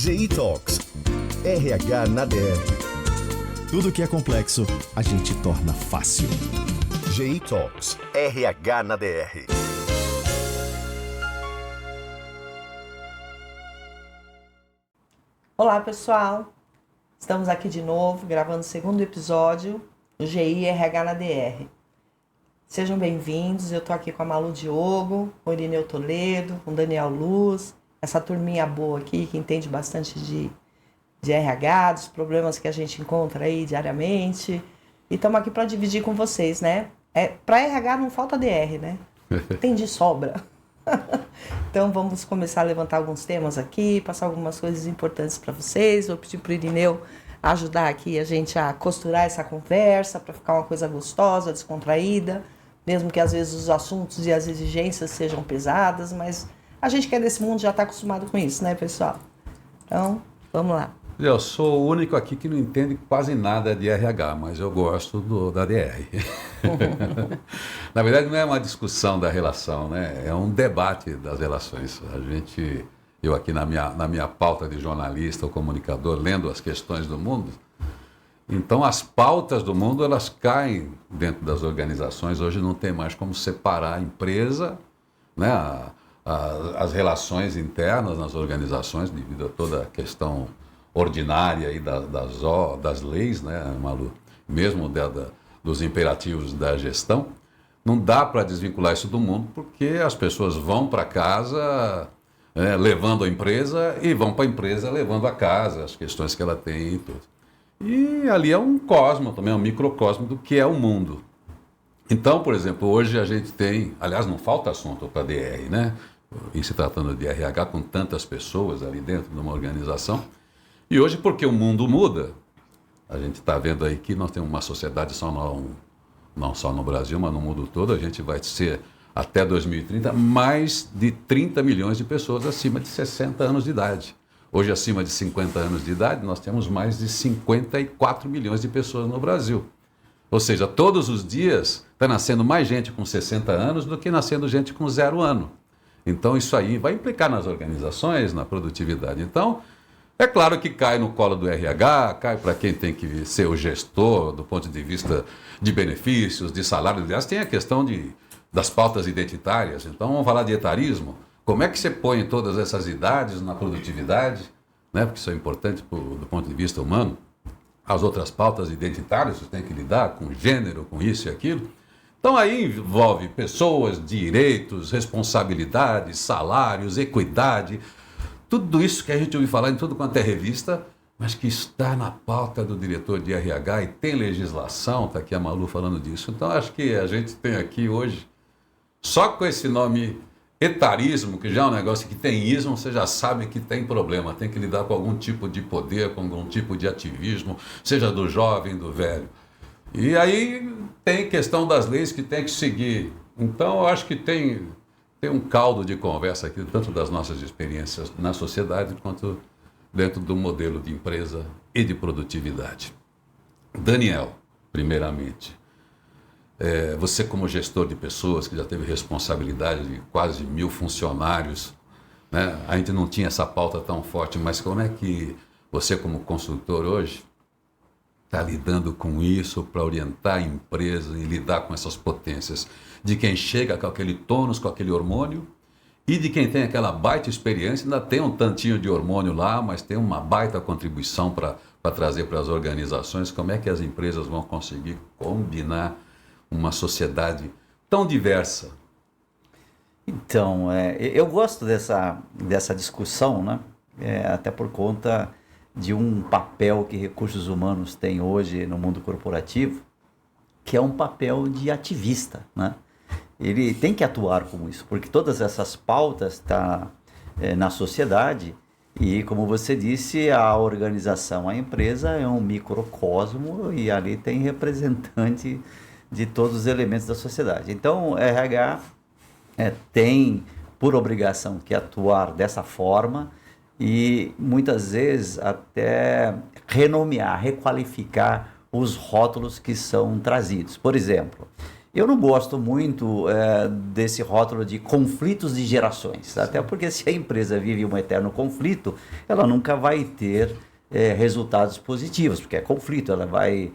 GI Talks. RH na DR. Tudo que é complexo, a gente torna fácil. GI Talks. RH na DR. Olá, pessoal. Estamos aqui de novo, gravando o segundo episódio do GI RH na DR. Sejam bem-vindos. Eu estou aqui com a Malu Diogo, com o Irineu Toledo, com o Daniel Luz, essa turminha boa aqui que entende bastante de RH, dos problemas que a gente encontra aí diariamente. E estamos aqui para dividir com vocês, né? Para RH não falta DR, né? Tem de sobra. Então vamos começar a levantar alguns temas aqui, passar algumas coisas importantes para vocês. Vou pedir para o Irineu ajudar aqui a gente a costurar essa conversa para ficar uma coisa gostosa, descontraída, mesmo que às vezes os assuntos e as exigências sejam pesadas, mas a gente que é desse mundo já está acostumado com isso, né, pessoal? Então, vamos lá. Eu sou o único aqui que não entende quase nada de RH, mas eu gosto da DR. Na verdade, não é uma discussão da relação, né? É um debate das relações. Eu aqui na minha pauta de jornalista ou comunicador, lendo as questões do mundo, então as pautas do mundo, elas caem dentro das organizações. Hoje não tem mais como separar a empresa, né? As relações internas nas organizações, devido a toda a questão ordinária aí das leis, né, Malu? Mesmo dos imperativos da gestão. Não dá para desvincular isso do mundo, porque as pessoas vão para casa levando a empresa e vão para a empresa levando a casa, as questões que ela tem e tudo. E ali é um cosmo, também é um microcosmo do que é o mundo. Então, por exemplo, hoje a gente tem, aliás, não falta assunto para DR, né? Em se tratando de RH, com tantas pessoas ali dentro de uma organização. E hoje, porque o mundo muda, a gente está vendo aí que nós temos uma sociedade não só no Brasil, mas no mundo todo. A gente vai ser, até 2030, mais de 30 milhões de pessoas acima de 60 anos de idade. Hoje, acima de 50 anos de idade, nós temos mais de 54 milhões de pessoas no Brasil. Ou seja, todos os dias está nascendo mais gente com 60 anos do que nascendo gente com 0 ano. Então, isso aí vai implicar nas organizações, na produtividade. Então, é claro que cai no colo do RH, cai para quem tem que ser o gestor do ponto de vista de benefícios, de salário. Aliás, tem a questão das pautas identitárias. Então, vamos falar de etarismo. Como é que você põe todas essas idades na produtividade, né? Porque isso é importante do ponto de vista humano. As outras pautas identitárias, você tem que lidar com gênero, com isso e aquilo. Então, aí envolve pessoas, direitos, responsabilidades, salários, equidade. Tudo isso que a gente ouve falar em tudo quanto é revista, mas que está na pauta do diretor de RH e tem legislação, está aqui a Malu falando disso. Então, acho que a gente tem aqui hoje, só com esse nome etarismo, que já é um negócio que tem ismo, você já sabe que tem problema, tem que lidar com algum tipo de poder, com algum tipo de ativismo, seja do jovem, do velho. E aí tem questão das leis que tem que seguir. Então, eu acho que tem um caldo de conversa aqui, tanto das nossas experiências na sociedade, quanto dentro do modelo de empresa e de produtividade. Daniel, primeiramente, você como gestor de pessoas, que já teve responsabilidade de quase 1.000 funcionários, né? A gente não tinha essa pauta tão forte, mas como é que você como consultor hoje está lidando com isso para orientar a empresa e lidar com essas potências? De quem chega com aquele tônus, com aquele hormônio, e de quem tem aquela baita experiência, ainda tem um tantinho de hormônio lá, mas tem uma baita contribuição para trazer para as organizações. Como é que as empresas vão conseguir combinar uma sociedade tão diversa? Então, eu gosto dessa discussão, né? Até por conta de um papel que recursos humanos têm hoje no mundo corporativo, que é um papel de ativista, né? Ele tem que atuar como isso, porque todas essas pautas estão na sociedade e, como você disse, a organização, a empresa é um microcosmo e ali tem representante de todos os elementos da sociedade. Então, RH tem por obrigação que atuar dessa forma e muitas vezes até renomear, requalificar os rótulos que são trazidos. Por exemplo, Eu não gosto muito desse rótulo de conflitos de gerações, até porque se a empresa vive um eterno conflito, ela nunca vai ter resultados positivos, porque é conflito, ela vai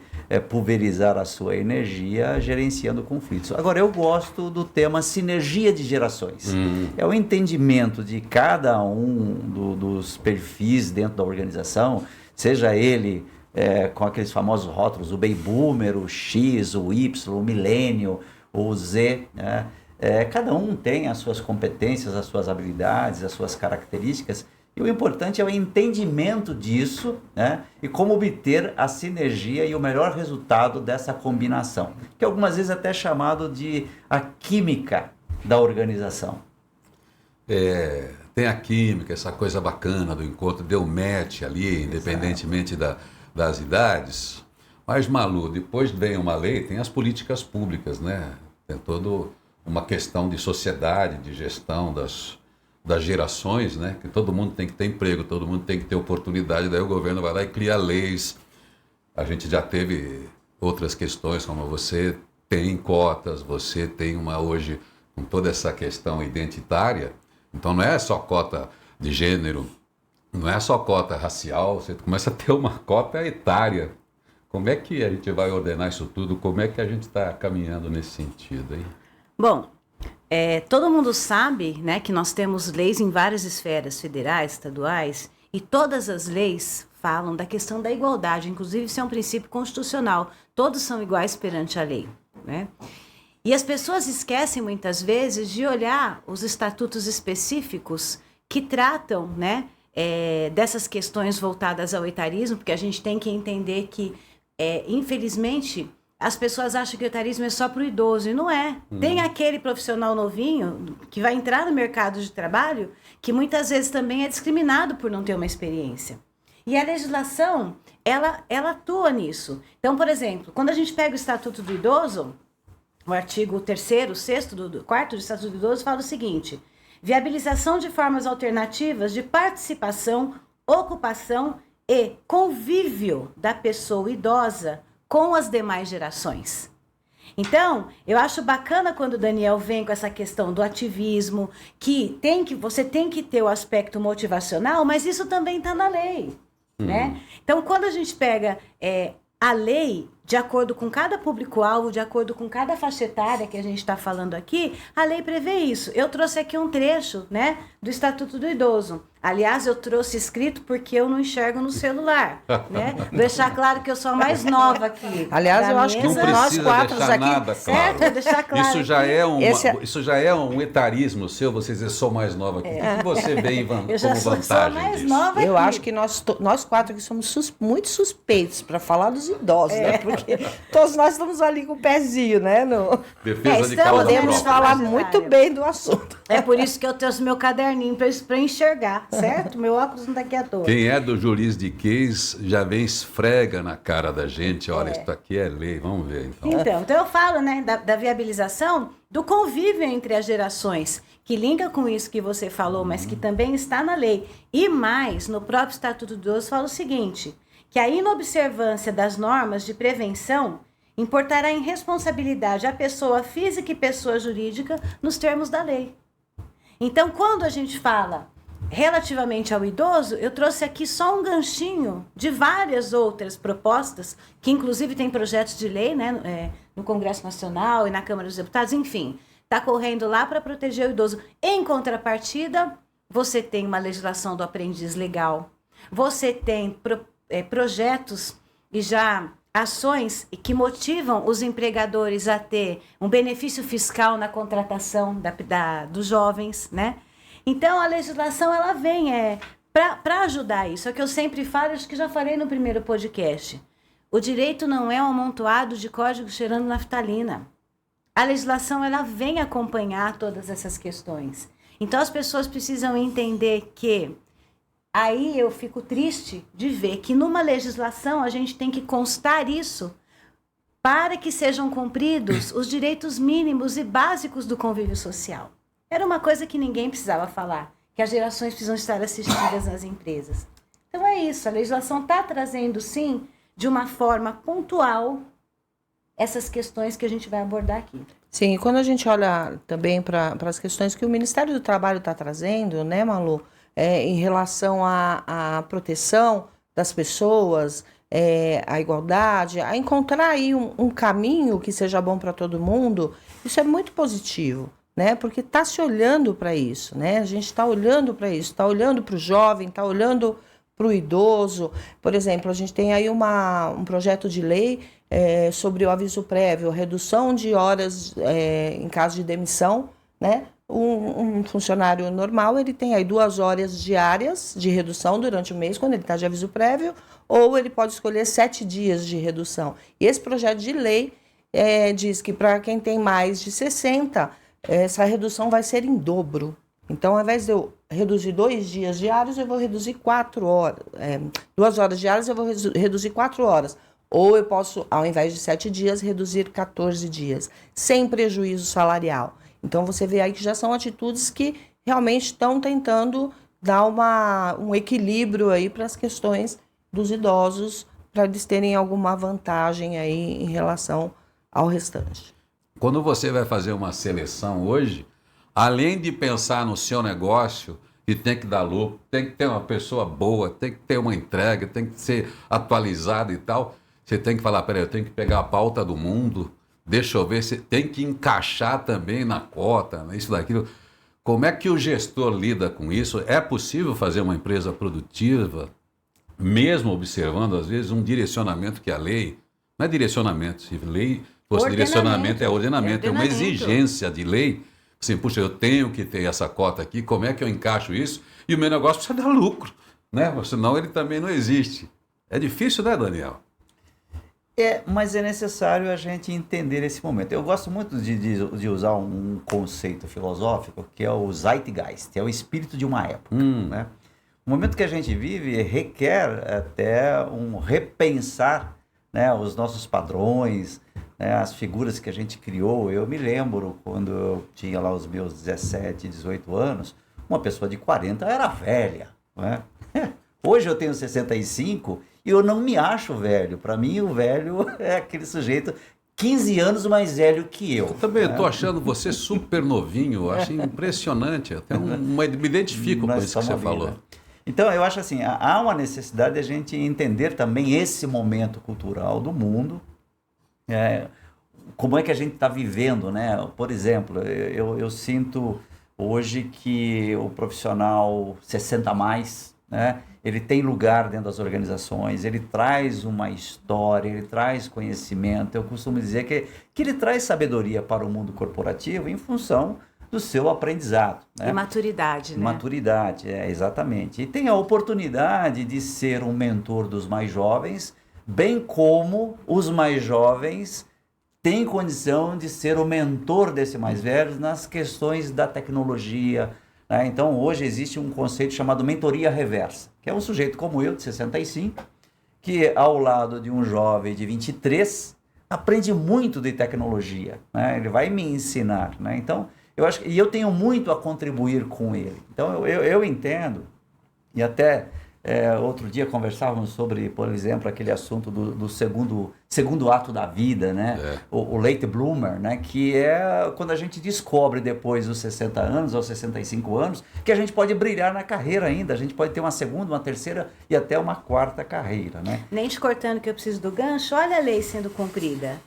pulverizar a sua energia gerenciando conflitos. Agora, eu gosto do tema sinergia de gerações. É o entendimento de cada um dos perfis dentro da organização, seja ele com aqueles famosos rótulos, o Baby Boomer, o X, o Y, o Milênio, o Z, né? Cada um tem as suas competências, as suas habilidades, as suas características, e o importante é o entendimento disso, né? E como obter a sinergia e o melhor resultado dessa combinação, que algumas vezes até é chamado de a química da organização. Tem a química, essa coisa bacana do encontro, deu match ali, independentemente das idades. Mas, Malu, depois vem uma lei, tem as políticas públicas, né? Tem toda uma questão de sociedade, de gestão das gerações, né? Que todo mundo tem que ter emprego, todo mundo tem que ter oportunidade, daí o governo vai lá e cria leis. A gente já teve outras questões, como você tem cotas, você tem hoje, com toda essa questão identitária, então não é só cota de gênero, não é só cota racial, você começa a ter uma cota etária. Como é que a gente vai ordenar isso tudo? Como é que a gente está caminhando nesse sentido aí? Bom, todo mundo sabe, né, que nós temos leis em várias esferas, federais, estaduais, e todas as leis falam da questão da igualdade, inclusive isso é um princípio constitucional, todos são iguais perante a lei, né? E as pessoas esquecem muitas vezes de olhar os estatutos específicos que tratam, né, dessas questões voltadas ao etarismo, porque a gente tem que entender que, infelizmente, as pessoas acham que o etarismo é só para o idoso, e não é. Tem aquele profissional novinho que vai entrar no mercado de trabalho que muitas vezes também é discriminado por não ter uma experiência. E a legislação, ela atua nisso. Então, por exemplo, quando a gente pega o Estatuto do Idoso, o artigo 3º, 6º, do 4º do Estatuto do Idoso fala o seguinte: viabilização de formas alternativas de participação, ocupação e convívio da pessoa idosa com as demais gerações. Então, eu acho bacana quando o Daniel vem com essa questão do ativismo, que você tem que ter o aspecto motivacional, mas isso também está na lei, né? Então, quando a gente pega a lei, de acordo com cada público-alvo, de acordo com cada faixa etária que a gente está falando aqui, a lei prevê isso. Eu trouxe aqui um trecho, né, do Estatuto do Idoso. Aliás, eu trouxe escrito porque eu não enxergo no celular, né? Vou deixar claro que eu sou a mais nova aqui. Aliás, eu acho que Não nós quatro deixar aqui... nada claro. Certo? Deixar claro. Isso já é um etarismo seu, você dizer sou mais nova aqui. O que você vê Eu já como sou a vantagem mais disso? nova Eu aqui. acho que nós quatro aqui somos muito suspeitos para falar dos idosos, né? Porque todos nós estamos ali com o pezinho, né? Defesa de estamos, causa Podemos Nessa própria. falar faixa muito etária. bem do assunto. É por isso que eu trouxe meu caderninho para enxergar, certo? Meu óculos não tá aqui à toa. Quem é do juiz de case já vem esfrega na cara da gente, olha, isso aqui é lei, vamos ver então. Então eu falo, né, da viabilização do convívio entre as gerações, que linka com isso que você falou, mas que também está na lei. E mais, no próprio Estatuto do Idoso fala o seguinte, que a inobservância das normas de prevenção importará em responsabilidade a pessoa física e pessoa jurídica nos termos da lei. Então, quando a gente fala relativamente ao idoso, eu trouxe aqui só um ganchinho de várias outras propostas, que inclusive tem projetos de lei, né, no Congresso Nacional e na Câmara dos Deputados, enfim, está correndo lá para proteger o idoso. Em contrapartida, você tem uma legislação do aprendiz legal, você tem projetos e já ações que motivam os empregadores a ter um benefício fiscal na contratação dos jovens, né? Então, a legislação, ela vem para ajudar isso. É o que eu sempre falo, acho que já falei no primeiro podcast. O direito não é um amontoado de códigos cheirando naftalina. A legislação, ela vem acompanhar todas essas questões. Então, as pessoas precisam entender que aí eu fico triste de ver que numa legislação a gente tem que constar isso para que sejam cumpridos os direitos mínimos e básicos do convívio social. Era uma coisa que ninguém precisava falar, que as gerações precisam estar assistidas nas empresas. Então é isso, a legislação está trazendo, sim, de uma forma pontual, essas questões que a gente vai abordar aqui. Sim, e quando a gente olha também para as questões que o Ministério do Trabalho está trazendo, né, Malu, em relação à proteção das pessoas, à igualdade, a encontrar aí um caminho que seja bom para todo mundo, isso é muito positivo, né? Porque está se olhando para isso, né? A gente está olhando para isso, está olhando para o jovem, está olhando para o idoso. Por exemplo, a gente tem aí um projeto de lei sobre o aviso prévio, redução de horas em caso de demissão, né? Um funcionário normal, ele tem aí 2 horas diárias de redução durante o mês, quando ele está de aviso prévio, ou ele pode escolher 7 dias de redução. E esse projeto de lei diz que para quem tem mais de 60, essa redução vai ser em dobro. Então, ao invés de eu reduzir 2 dias diários, eu vou reduzir 4 horas. 2 horas diárias, eu vou reduzir 4 horas. Ou eu posso, ao invés de 7 dias, reduzir 14 dias, sem prejuízo salarial. Então, você vê aí que já são atitudes que realmente estão tentando dar um equilíbrio aí para as questões dos idosos, para eles terem alguma vantagem aí em relação ao restante. Quando você vai fazer uma seleção hoje, além de pensar no seu negócio, e tem que dar lucro, tem que ter uma pessoa boa, tem que ter uma entrega, tem que ser atualizado e tal, você tem que falar, peraí, eu tenho que pegar a pauta do mundo, deixa eu ver, você tem que encaixar também na cota, isso, daquilo. Como é que o gestor lida com isso? É possível fazer uma empresa produtiva, mesmo observando, às vezes, um direcionamento que a lei... Não é direcionamento, se lei fosse direcionamento, é ordenamento. É uma exigência de lei. Assim, puxa, eu tenho que ter essa cota aqui, como é que eu encaixo isso? E o meu negócio precisa dar lucro, né? Senão ele também não existe. É difícil, né, Daniel? Mas é necessário a gente entender esse momento. Eu gosto muito de usar um conceito filosófico que é o Zeitgeist, é o espírito de uma época. Né? O momento que a gente vive requer até um repensar, né, os nossos padrões, né, as figuras que a gente criou. Eu me lembro quando eu tinha lá os meus 17, 18 anos, uma pessoa de 40 era velha. Né? Hoje eu tenho 65 e eu não me acho velho. Para mim, o velho é aquele sujeito 15 anos mais velho que eu. Eu também estou achando você super novinho, acho impressionante. Até me identifico com isso que você falou. Então, eu acho assim, há uma necessidade de a gente entender também esse momento cultural do mundo, como é que a gente está vivendo, né? Por exemplo, eu sinto hoje que o profissional 60 a mais, né? Ele tem lugar dentro das organizações, ele traz uma história, ele traz conhecimento. Eu costumo dizer que ele traz sabedoria para o mundo corporativo em função do seu aprendizado. Né? E maturidade, né? Maturidade, exatamente. E tem a oportunidade de ser um mentor dos mais jovens, bem como os mais jovens têm condição de ser o mentor desse mais velho nas questões da tecnologia. Né? Então, hoje existe um conceito chamado mentoria reversa, que é um sujeito como eu, de 65, que ao lado de um jovem de 23, aprende muito de tecnologia. Né? Ele vai me ensinar. Né? Então, eu acho que eu tenho muito a contribuir com ele. Então, eu entendo, e até outro dia conversávamos sobre, por exemplo, aquele assunto do segundo ato da vida, né? O late bloomer, né? Que é quando a gente descobre depois dos 60 anos ou 65 anos que a gente pode brilhar na carreira ainda, a gente pode ter uma segunda, uma terceira e até uma quarta carreira, né? Nem te cortando que eu preciso do gancho, olha a lei sendo cumprida.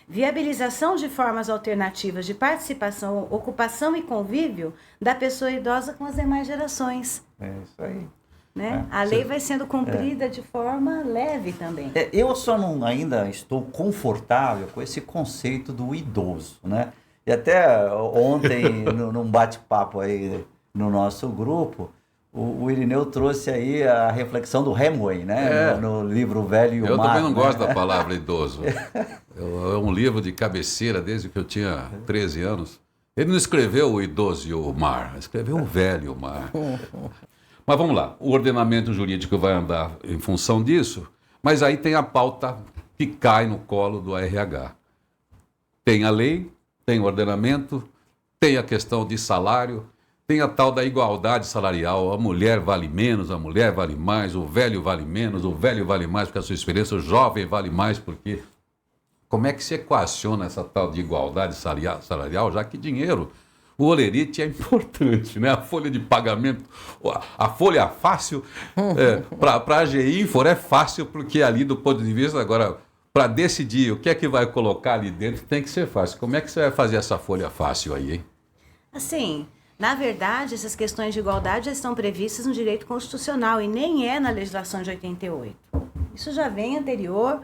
Viabilização de formas alternativas de participação, ocupação e convívio da pessoa idosa com as demais gerações. É isso aí. Né? A lei vai sendo cumprida de forma leve também. Eu só não ainda estou confortável com esse conceito do idoso, né? E até ontem, num bate-papo aí no nosso grupo, o Irineu trouxe aí a reflexão do Hemingway, né? No livro Velho e o Mar. Eu também não gosto da palavra idoso. É um livro de cabeceira desde que eu tinha 13 anos. Ele não escreveu o idoso e o mar, escreveu o velho e o mar. Mas vamos lá, o ordenamento jurídico vai andar em função disso, mas aí tem a pauta que cai no colo do RH. Tem a lei, tem o ordenamento, tem a questão de salário, tem a tal da igualdade salarial, a mulher vale menos, a mulher vale mais, o velho vale menos, o velho vale mais porque a sua experiência, o jovem vale mais porque Como é que se equaciona essa tal de igualdade salarial, já que dinheiro, o olerite é importante, né? A folha de pagamento, a folha fácil, para a AGI Infor é fácil, porque ali do ponto de vista, agora, para decidir o que é que vai colocar ali dentro, tem que ser fácil. Como é que você vai fazer essa folha fácil aí, hein? Assim, na verdade, essas questões de igualdade já estão previstas no direito constitucional e nem é na legislação de 88. Isso já vem anterior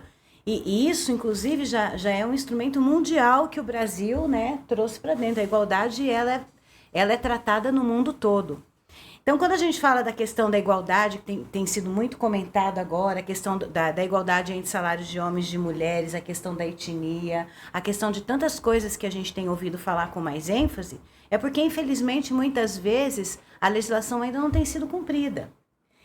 e isso, inclusive, já é um instrumento mundial que o Brasil, né, trouxe para dentro. A igualdade, ela é tratada no mundo todo. Então, quando a gente fala da questão da igualdade, que tem sido muito comentado agora, a questão da igualdade entre salários de homens e de mulheres, a questão da etnia, a questão de tantas coisas que a gente tem ouvido falar com mais ênfase, é porque, infelizmente, muitas vezes, a legislação ainda não tem sido cumprida.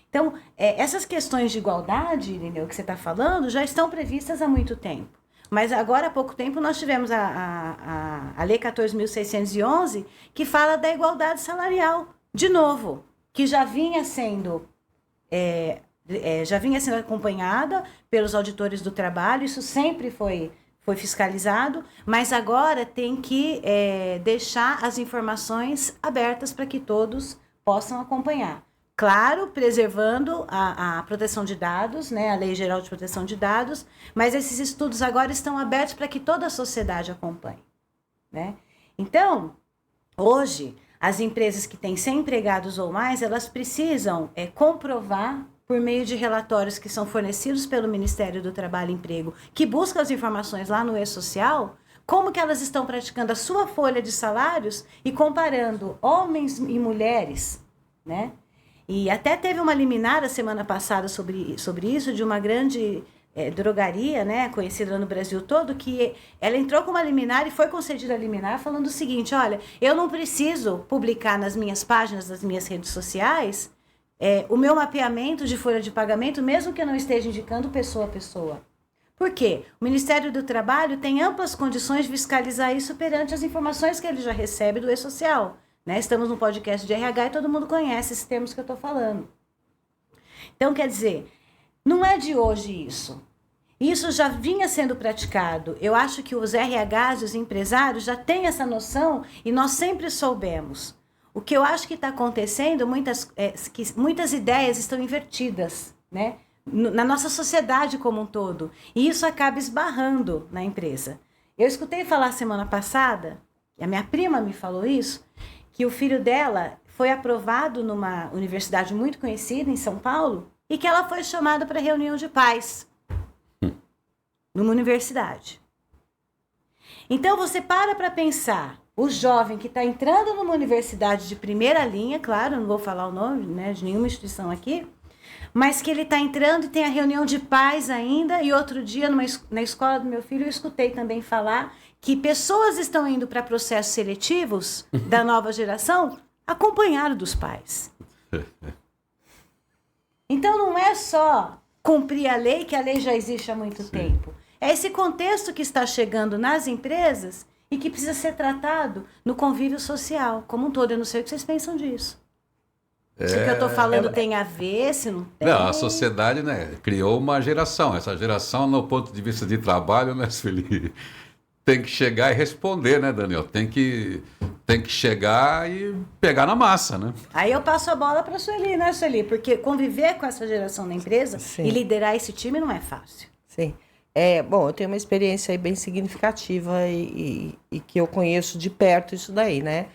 Então, essas questões de igualdade, Irineu, que você está falando, já estão previstas há muito tempo. Mas agora, há pouco tempo, nós tivemos a Lei 14.611, que fala da igualdade salarial, de novo, que já vinha sendo acompanhada pelos auditores do trabalho, isso sempre foi fiscalizado, mas agora tem que deixar as informações abertas para que todos possam acompanhar. Claro, preservando a proteção de dados, né, a Lei Geral de Proteção de Dados, mas esses estudos agora estão abertos para que toda a sociedade acompanhe, né? Então, hoje, as empresas que têm 100 empregados ou mais, elas precisam comprovar, por meio de relatórios que são fornecidos pelo Ministério do Trabalho e Emprego, que busca as informações lá no E-Social, como que elas estão praticando a sua folha de salários e comparando homens e mulheres, né? E até teve uma liminar a semana passada sobre isso, de uma grande drogaria, né, conhecida no Brasil todo, que ela entrou com uma liminar e foi concedida a liminar falando o seguinte: olha, eu não preciso publicar nas minhas páginas, das minhas redes sociais, o meu mapeamento de folha de pagamento, mesmo que eu não esteja indicando pessoa a pessoa. Por quê? O Ministério do Trabalho tem amplas condições de fiscalizar isso perante as informações que ele já recebe do E-Social. Né? Estamos no podcast de RH e todo mundo conhece esses termos que eu estou falando. Então, quer dizer, não é de hoje isso. Isso já vinha sendo praticado. Eu acho que os RHs e os empresários já têm essa noção e nós sempre soubemos. O que eu acho que está acontecendo, que muitas ideias estão invertidas, né? Na nossa sociedade como um todo. E isso acaba esbarrando na empresa. Eu escutei falar semana passada, e a minha prima me falou isso, que o filho dela foi aprovado numa universidade muito conhecida em São Paulo e que ela foi chamada para reunião de pais numa universidade. Então você para pensar, o jovem que está entrando numa universidade de primeira linha, claro, não vou falar o nome, né, de nenhuma instituição aqui, mas que ele está entrando e tem a reunião de pais ainda, e outro dia na escola do meu filho eu escutei também falar que pessoas estão indo para processos seletivos da nova geração acompanhado dos pais. Então não é só cumprir a lei, que a lei já existe há muito tempo. É esse contexto que está chegando nas empresas e que precisa ser tratado no convívio social como um todo. Eu não sei o que vocês pensam disso. Se o que eu estou falando tem a ver, se não tem. Não, a sociedade, né, criou uma geração. Essa geração, no ponto de vista de trabalho, né, Sueli, tem que chegar e responder, né, Daniel? Tem que chegar e pegar na massa, né? Aí eu passo a bola para a Sueli, né, Sueli? Porque conviver com essa geração na empresa e liderar esse time não é fácil. Sim. Bom, eu tenho uma experiência aí bem significativa e que eu conheço de perto isso daí, né?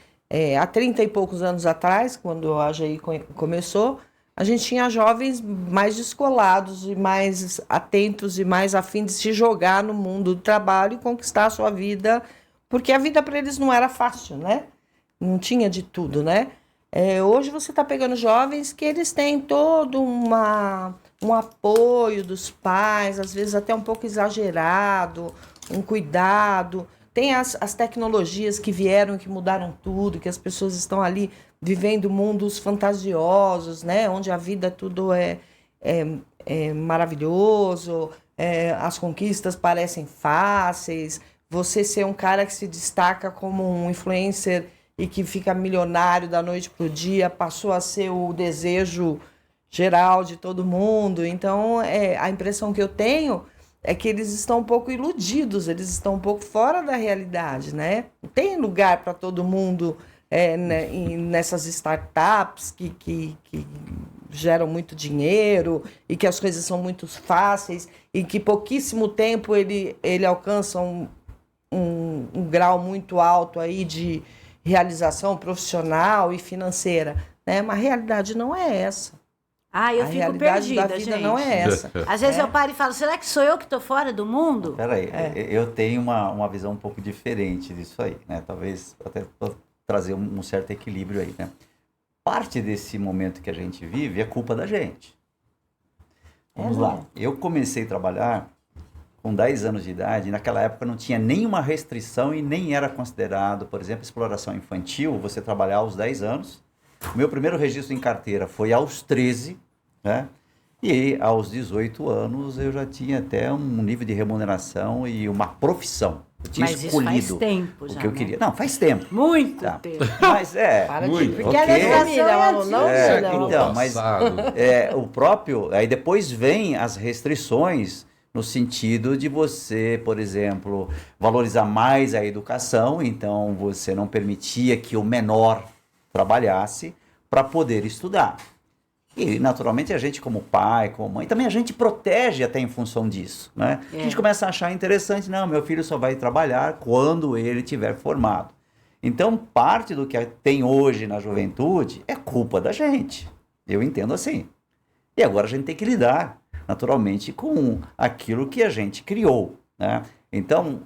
Há 30 e poucos anos atrás, quando a AGI começou, a gente tinha jovens mais descolados e mais atentos e mais afim de se jogar no mundo do trabalho e conquistar a sua vida, porque a vida para eles não era fácil, né? Não tinha de tudo, né? Hoje você está pegando jovens que eles têm todo um apoio dos pais, às vezes até um pouco exagerado, um cuidado. Tem as tecnologias que vieram, que mudaram tudo, que as pessoas estão ali vivendo mundos fantasiosos, né? Onde a vida tudo é maravilhoso, as conquistas parecem fáceis. Você ser um cara que se destaca como um influencer e que fica milionário da noite para o dia, passou a ser o desejo geral de todo mundo. Então, a impressão que eu tenho é que eles estão um pouco iludidos, eles estão um pouco fora da realidade, né? Não tem lugar para todo mundo né, nessas startups que geram muito dinheiro e que as coisas são muito fáceis e que em pouquíssimo tempo ele alcança um grau muito alto aí de realização profissional e financeira, né? Mas a realidade não é essa. Eu A fico realidade perdida, da vida gente. não é essa. Às vezes eu paro e falo, será que sou eu que estou fora do mundo? Peraí, eu tenho uma visão um pouco diferente disso aí, né? Talvez até trazer um certo equilíbrio aí, né? Parte desse momento que a gente vive é culpa da gente. Vamos lá. Eu comecei a trabalhar com 10 anos de idade, e naquela época não tinha nenhuma restrição e nem era considerado, por exemplo, exploração infantil, você trabalhar aos 10 anos. O meu primeiro registro em carteira foi aos 13, né? E aos 18 anos eu já tinha até um nível de remuneração e uma profissão. Eu tinha Mas escolhido isso faz tempo já, o que eu né? queira. Não, faz tempo. Muito Tá. tempo. Mas Muito. Porque ela é família, Malu, não, não. Então, mas Passado. o próprio... Aí depois vem as restrições no sentido de você, por exemplo, valorizar mais a educação. Então, você não permitia que o menor trabalhasse para poder estudar. E, naturalmente, a gente como pai, como mãe, também a gente protege até em função disso, né? A gente começa a achar interessante, não, meu filho só vai trabalhar quando ele tiver formado. Então, parte do que tem hoje na juventude é culpa da gente. Eu entendo assim. E agora a gente tem que lidar, naturalmente, com aquilo que a gente criou, né? Então,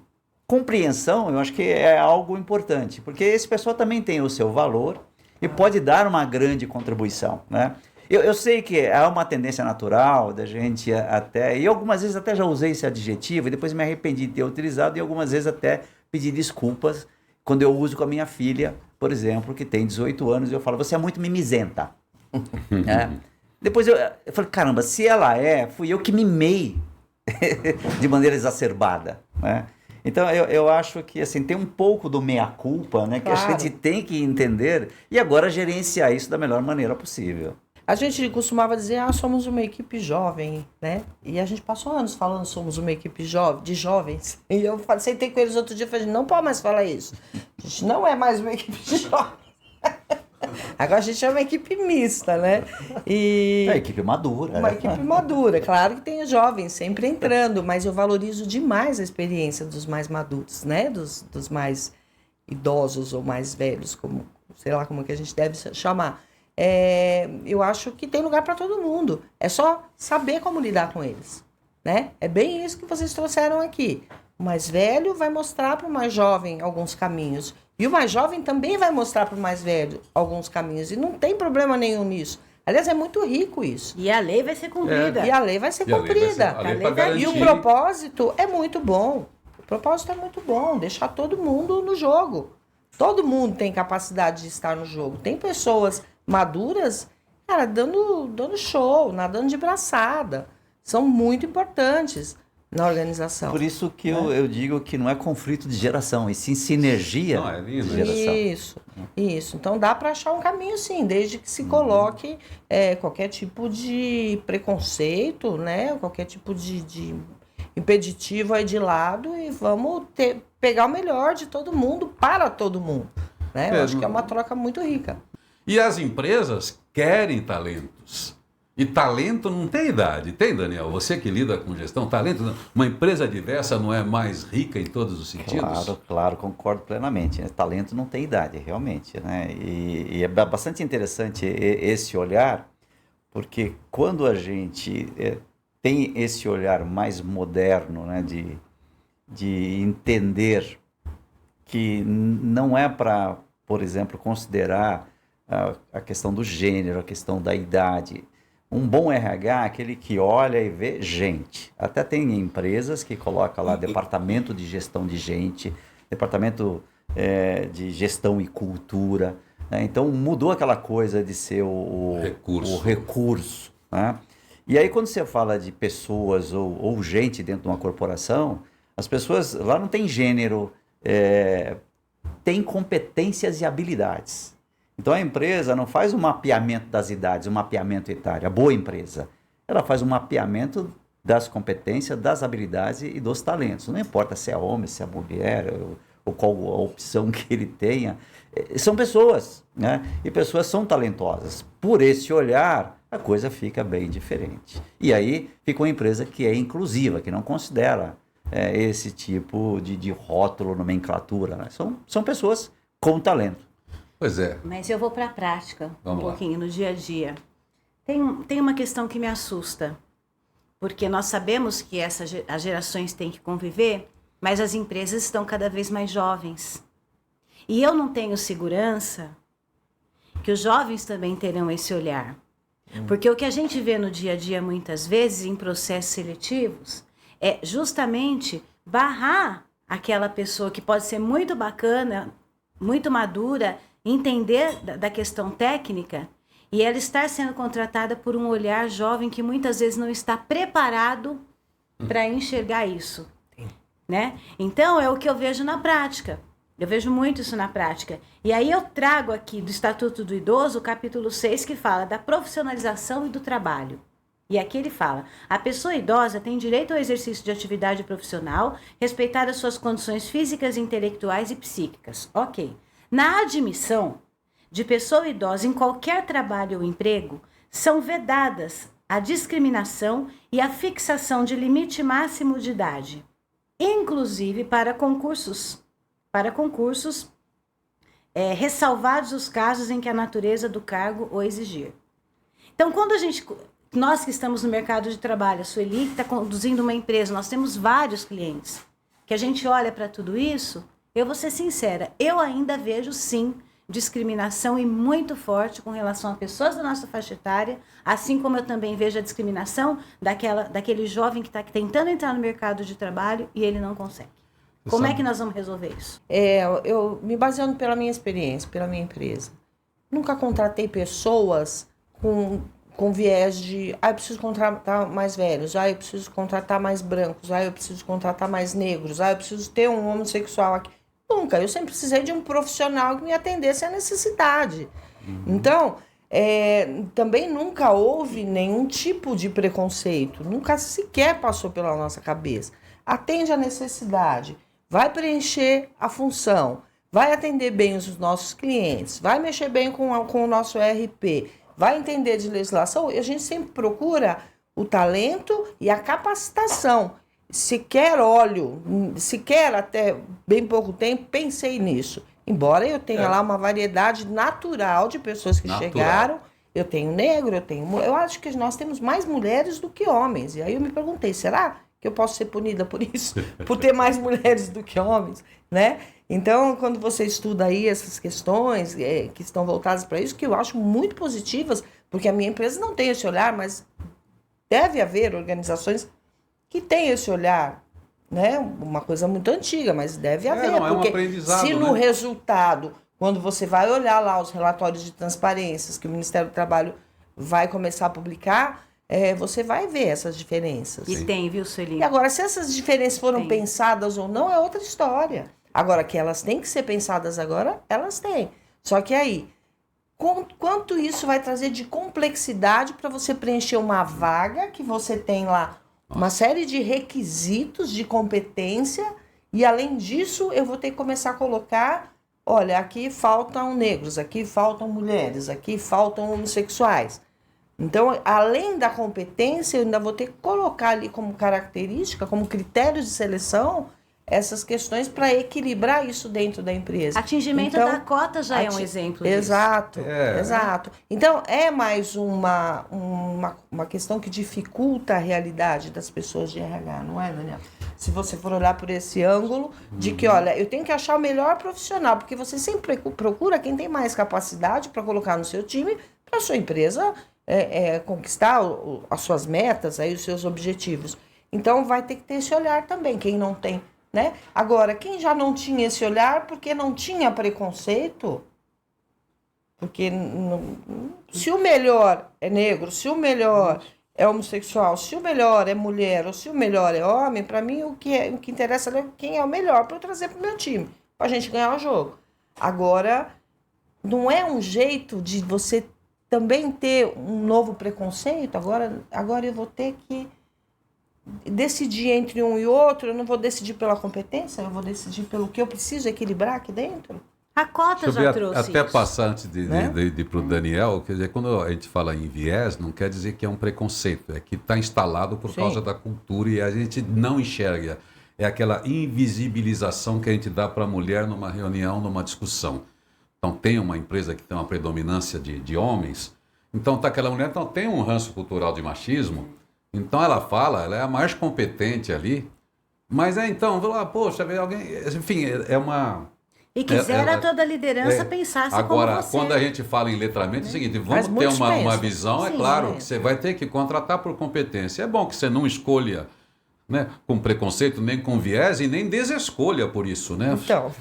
compreensão, eu acho que é algo importante, porque esse pessoal também tem o seu valor e pode dar uma grande contribuição, né? Eu sei que há uma tendência natural da gente até, e algumas vezes até já usei esse adjetivo e depois me arrependi de ter utilizado e algumas vezes até pedi desculpas quando eu uso com a minha filha, por exemplo, que tem 18 anos, e eu falo, você é muito mimizenta. Né? Depois eu falei, caramba, se ela fui eu que mimei de maneira exacerbada, né? Então, eu acho que assim, tem um pouco do meia-culpa, né, que a gente tem que entender e agora gerenciar isso da melhor maneira possível. A gente costumava dizer, somos uma equipe jovem, né? E a gente passou anos falando somos uma equipe de jovens. E eu sentei com eles outro dia e falei, não pode mais falar isso. A gente não é mais uma equipe de jovens. Agora a gente é uma equipe mista, né? É uma equipe madura. Uma equipe madura. Claro que tem jovens sempre entrando, mas eu valorizo demais a experiência dos mais maduros, né? Dos mais idosos ou mais velhos, como, sei lá como que a gente deve chamar. Eu acho que tem lugar para todo mundo. É só saber como lidar com eles, né? É bem isso que vocês trouxeram aqui. O mais velho vai mostrar para o mais jovem alguns caminhos. E o mais jovem também vai mostrar para o mais velho alguns caminhos. E não tem problema nenhum nisso. Aliás, é muito rico isso. E a lei vai ser cumprida. E a lei vai ser cumprida. E o propósito é muito bom. O propósito é muito bom. Deixar todo mundo no jogo. Todo mundo tem capacidade de estar no jogo. Tem pessoas maduras, cara, dando show, nadando de braçada. São muito importantes na organização. Por isso que eu digo que não é conflito de geração, e sim sinergia de geração. Isso. Então dá para achar um caminho sim, desde que se coloque qualquer tipo de preconceito, né? Qualquer tipo de impeditivo aí de lado e vamos pegar o melhor de todo mundo para todo mundo. Né? Eu acho que é uma troca muito rica. E as empresas querem talentos. E talento não tem idade. Tem, Daniel? Você que lida com gestão, talento, uma empresa diversa não é mais rica em todos os sentidos? Claro, concordo plenamente. Talento não tem idade, realmente, né? E é bastante interessante esse olhar, porque quando a gente tem esse olhar mais moderno, né, de entender que não é para, por exemplo, considerar a questão do gênero, a questão da idade. Um bom RH é aquele que olha e vê gente. Até tem empresas que colocam lá departamento de gestão de gente, departamento de gestão e cultura. Né? Então mudou aquela coisa de ser o recurso. Né? E aí quando você fala de pessoas ou gente dentro de uma corporação, as pessoas lá não tem gênero, tem competências e habilidades. Então a empresa não faz um mapeamento das idades, um mapeamento etário. A boa empresa, ela faz um mapeamento das competências, das habilidades e dos talentos. Não importa se é homem, se é mulher, ou qual a opção que ele tenha. São pessoas, né? E pessoas são talentosas. Por esse olhar, a coisa fica bem diferente. E aí fica uma empresa que é inclusiva, que não considera esse tipo de rótulo, nomenclatura. Né? São pessoas com talento. Pois é. Mas eu vou para a prática Vamos lá. pouquinho, no dia a dia. Tem uma questão que me assusta, porque nós sabemos que as gerações têm que conviver, mas as empresas estão cada vez mais jovens. E eu não tenho segurança que os jovens também terão esse olhar. Porque o que a gente vê no dia a dia, muitas vezes, em processos seletivos, é justamente barrar aquela pessoa que pode ser muito bacana, muito madura, entender da questão técnica, e ela estar sendo contratada por um olhar jovem que muitas vezes não está preparado para enxergar isso. Né? Então, é o que eu vejo na prática. Eu vejo muito isso na prática. E aí eu trago aqui do Estatuto do Idoso o capítulo 6, que fala da profissionalização e do trabalho. E aqui ele fala: a pessoa idosa tem direito ao exercício de atividade profissional, respeitadas suas condições físicas, intelectuais e psíquicas. Ok. Na admissão de pessoa idosa em qualquer trabalho ou emprego, são vedadas a discriminação e a fixação de limite máximo de idade, inclusive para concursos, ressalvados os casos em que a natureza do cargo o exigir. Então, nós que estamos no mercado de trabalho, a Sueli que está conduzindo uma empresa, nós temos vários clientes, que a gente olha para tudo isso, eu vou ser sincera, eu ainda vejo sim discriminação e muito forte com relação a pessoas da nossa faixa etária, assim como eu também vejo a discriminação daquele jovem que está tentando entrar no mercado de trabalho e ele não consegue. Como é que nós vamos resolver isso? Eu me baseando pela minha experiência, pela minha empresa, nunca contratei pessoas com viés de eu preciso contratar mais velhos, eu preciso contratar mais brancos, eu preciso contratar mais negros, eu preciso ter um homossexual aqui. Nunca, eu sempre precisei de um profissional que me atendesse à necessidade. Então, também nunca houve nenhum tipo de preconceito, nunca sequer passou pela nossa cabeça. Atende à necessidade, vai preencher a função, vai atender bem os nossos clientes, vai mexer bem com o nosso ERP, vai entender de legislação. A gente sempre procura o talento e a capacitação. Sequer até bem pouco tempo, pensei nisso. Embora eu tenha lá uma variedade natural de pessoas que chegaram. Eu tenho negro, eu acho que nós temos mais mulheres do que homens. E aí eu me perguntei, será que eu posso ser punida por isso? Por ter mais mulheres do que homens, né? Então, quando você estuda aí essas questões que estão voltadas para isso, que eu acho muito positivas, porque a minha empresa não tem esse olhar, mas deve haver organizações que têm esse olhar, né? Uma coisa muito antiga, mas deve haver. Não, porque um aprendizado, se no né? resultado, quando você vai olhar lá os relatórios de transparências que o Ministério do Trabalho vai começar a publicar, você vai ver essas diferenças. E tem, viu, Sueli? E agora, se essas diferenças foram pensadas ou não, é outra história. Agora, que elas têm que ser pensadas agora, elas têm. Só que aí, quanto isso vai trazer de complexidade para você preencher uma vaga que você tem lá uma série de requisitos de competência e, além disso, eu vou ter que começar a colocar, olha, aqui faltam negros, aqui faltam mulheres, aqui faltam homossexuais. Então, além da competência, eu ainda vou ter que colocar ali como característica, como critério de seleção, essas questões para equilibrar isso dentro da empresa. Atingimento da cota já é um exemplo disso. Exato, exato. Então, é mais uma questão que dificulta a realidade das pessoas de RH, não é, Daniel? Se você for olhar por esse ângulo de que, olha, eu tenho que achar o melhor profissional, porque você sempre procura quem tem mais capacidade para colocar no seu time, para a sua empresa conquistar as suas metas, aí, os seus objetivos. Então, vai ter que ter esse olhar também, quem não tem. Né? Agora, quem já não tinha esse olhar porque não tinha preconceito, porque se o melhor é negro, se o melhor é homossexual, se o melhor é mulher ou se o melhor é homem, para mim o que interessa é quem é o melhor para eu trazer para o meu time, para a gente ganhar o jogo. Agora, não é um jeito de você também ter um novo preconceito, agora eu vou ter que decidir entre um e outro, eu não vou decidir pela competência, eu vou decidir pelo que eu preciso equilibrar aqui dentro. A cota já trouxe até isso. passar antes de Né? ir para o Daniel, quer dizer, quando a gente fala em viés, não quer dizer que é um preconceito, é que está instalado por Sim. causa da cultura e a gente não enxerga. É aquela invisibilização que a gente dá para a mulher numa reunião, numa discussão. Então, tem uma empresa que tem uma predominância de homens, então tá aquela mulher, então tem um ranço cultural de machismo, então ela fala, ela é a mais competente ali, mas então, vou lá, poxa, vê alguém, enfim, é uma... E quisera toda a liderança é, pensasse agora, como você. quando a gente fala em letramento, é o seguinte, Mas vamos ter muitos uma pensam. visão, é Sim, claro, é. que você vai ter que contratar por competência. É bom que você não escolha, né, com preconceito, nem com viés e nem desescolha por isso, né? Então,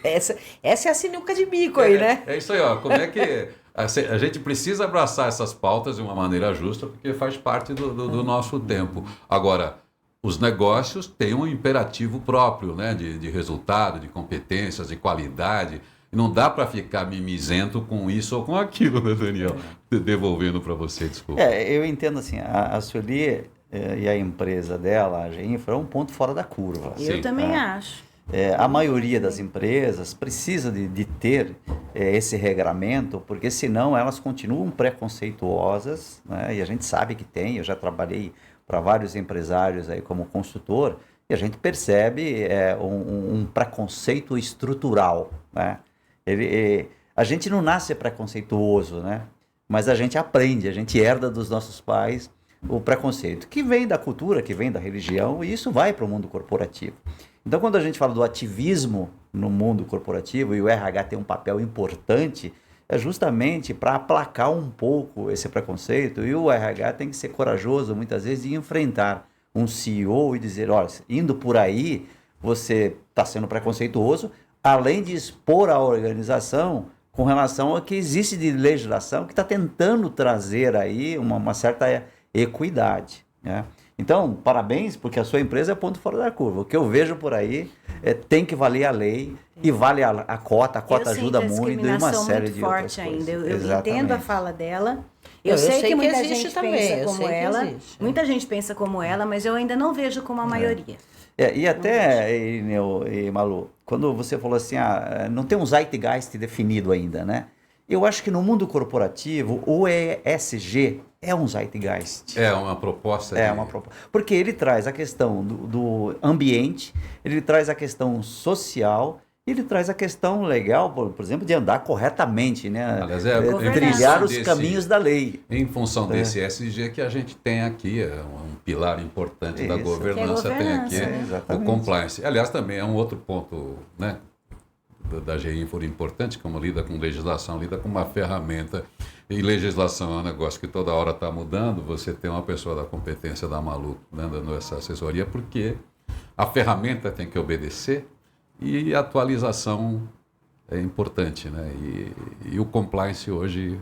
essa é a sinuca de bico aí, né? É isso aí, ó. Como é que a gente precisa abraçar essas pautas de uma maneira justa, porque faz parte do nosso tempo. Agora, os negócios têm um imperativo próprio, né? De resultado, de competências, de qualidade. E não dá para ficar mimizento com isso ou com aquilo, né, Daniel? Devolvendo para você, desculpa. Eu entendo assim, a Sueli e a empresa dela, a GEINFRA, foi um ponto fora da curva. Eu Sim. também acho. A maioria das empresas precisa de ter esse regramento, porque senão elas continuam preconceituosas, né? E a gente sabe que tem, eu já trabalhei para vários empresários aí como consultor, e a gente percebe um preconceito estrutural, né? A gente não nasce preconceituoso, né? Mas a gente aprende, a gente herda dos nossos pais o preconceito, que vem da cultura, que vem da religião, e isso vai para o mundo corporativo. Então, quando a gente fala do ativismo no mundo corporativo, e o RH tem um papel importante, é justamente para aplacar um pouco esse preconceito, e o RH tem que ser corajoso, muitas vezes, de enfrentar um CEO e dizer, olha, indo por aí, você está sendo preconceituoso, além de expor a organização com relação ao que existe de legislação que está tentando trazer aí uma certa equidade, né? Então, parabéns, porque a sua empresa é ponto fora da curva. O que eu vejo por aí tem que valer a lei e vale a cota ajuda muito e uma série de outras forte ainda. coisas. Eu entendo a fala dela. Eu Eu sei sei que muita existe gente também, pensa eu como sei que ela. existe. Muita gente pensa como ela, mas eu ainda não vejo como a maioria. E até, Irineu e Malu, quando você falou assim, não tem um zeitgeist definido ainda, né? Eu acho que no mundo corporativo, o ESG é um zeitgeist. É uma proposta. Uma proposta. Porque ele traz a questão do ambiente, ele traz a questão social, ele traz a questão legal, por exemplo, de andar corretamente, né? Aliás, trilhar os desse- caminhos da lei. Em função desse ESG que a gente tem aqui, é um pilar importante da Isso. governança, Que é a tem aqui governança, né? o Exatamente. compliance. Aliás, também é um outro ponto, né, da GEINFRA importante, como lida com legislação, lida com uma ferramenta. E legislação é um negócio que toda hora está mudando, você tem uma pessoa da competência da Malu, né, dando essa assessoria, porque a ferramenta tem que obedecer e a atualização é importante, né? E o compliance hoje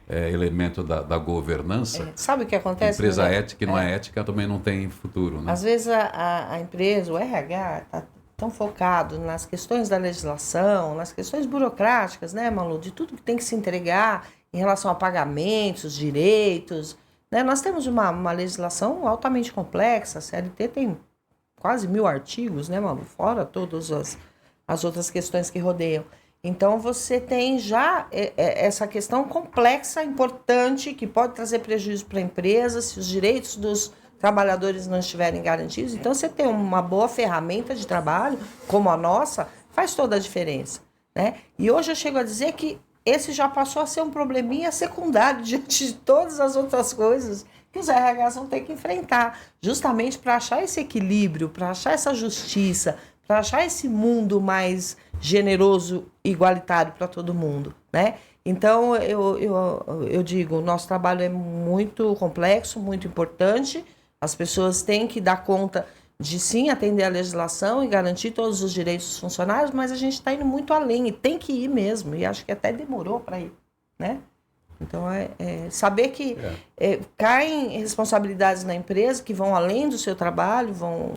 é elemento da governança. Sabe o que acontece? Empresa Miguel? ética e não é ética também não tem futuro, né? Às vezes a empresa, o RH, está tão focado nas questões da legislação, nas questões burocráticas, né, Malu? De tudo que tem que se entregar em relação a pagamentos, direitos. Né? Nós temos uma legislação altamente complexa, a CLT tem quase 1000 artigos, né, Malu? Fora todas as outras questões que rodeiam. Então, você tem já essa questão complexa, importante, que pode trazer prejuízo para a empresa, se os direitos dos trabalhadores não estiverem garantidos. Então, você tem uma boa ferramenta de trabalho, como a nossa, faz toda a diferença, né? E hoje eu chego a dizer que esse já passou a ser um probleminha secundário diante de todas as outras coisas que os RHs vão ter que enfrentar, justamente para achar esse equilíbrio, para achar essa justiça, para achar esse mundo mais generoso e igualitário para todo mundo, né? Então, eu digo, o nosso trabalho é muito complexo, muito importante. As pessoas têm que dar conta de, sim, atender a legislação e garantir todos os direitos dos funcionários, mas a gente está indo muito além e tem que ir mesmo. E acho que até demorou para ir, né? Então, saber que caem responsabilidades na empresa que vão além do seu trabalho, vão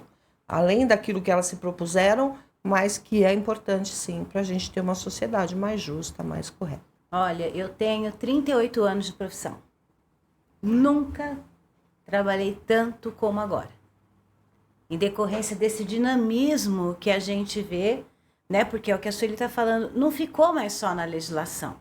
além daquilo que elas se propuseram, mas que é importante, sim, para a gente ter uma sociedade mais justa, mais correta. Olha, eu tenho 38 anos de profissão. Nunca trabalhei tanto como agora. em decorrência desse dinamismo que a gente vê, né? Porque é o que a Sueli está falando, não ficou mais só na legislação.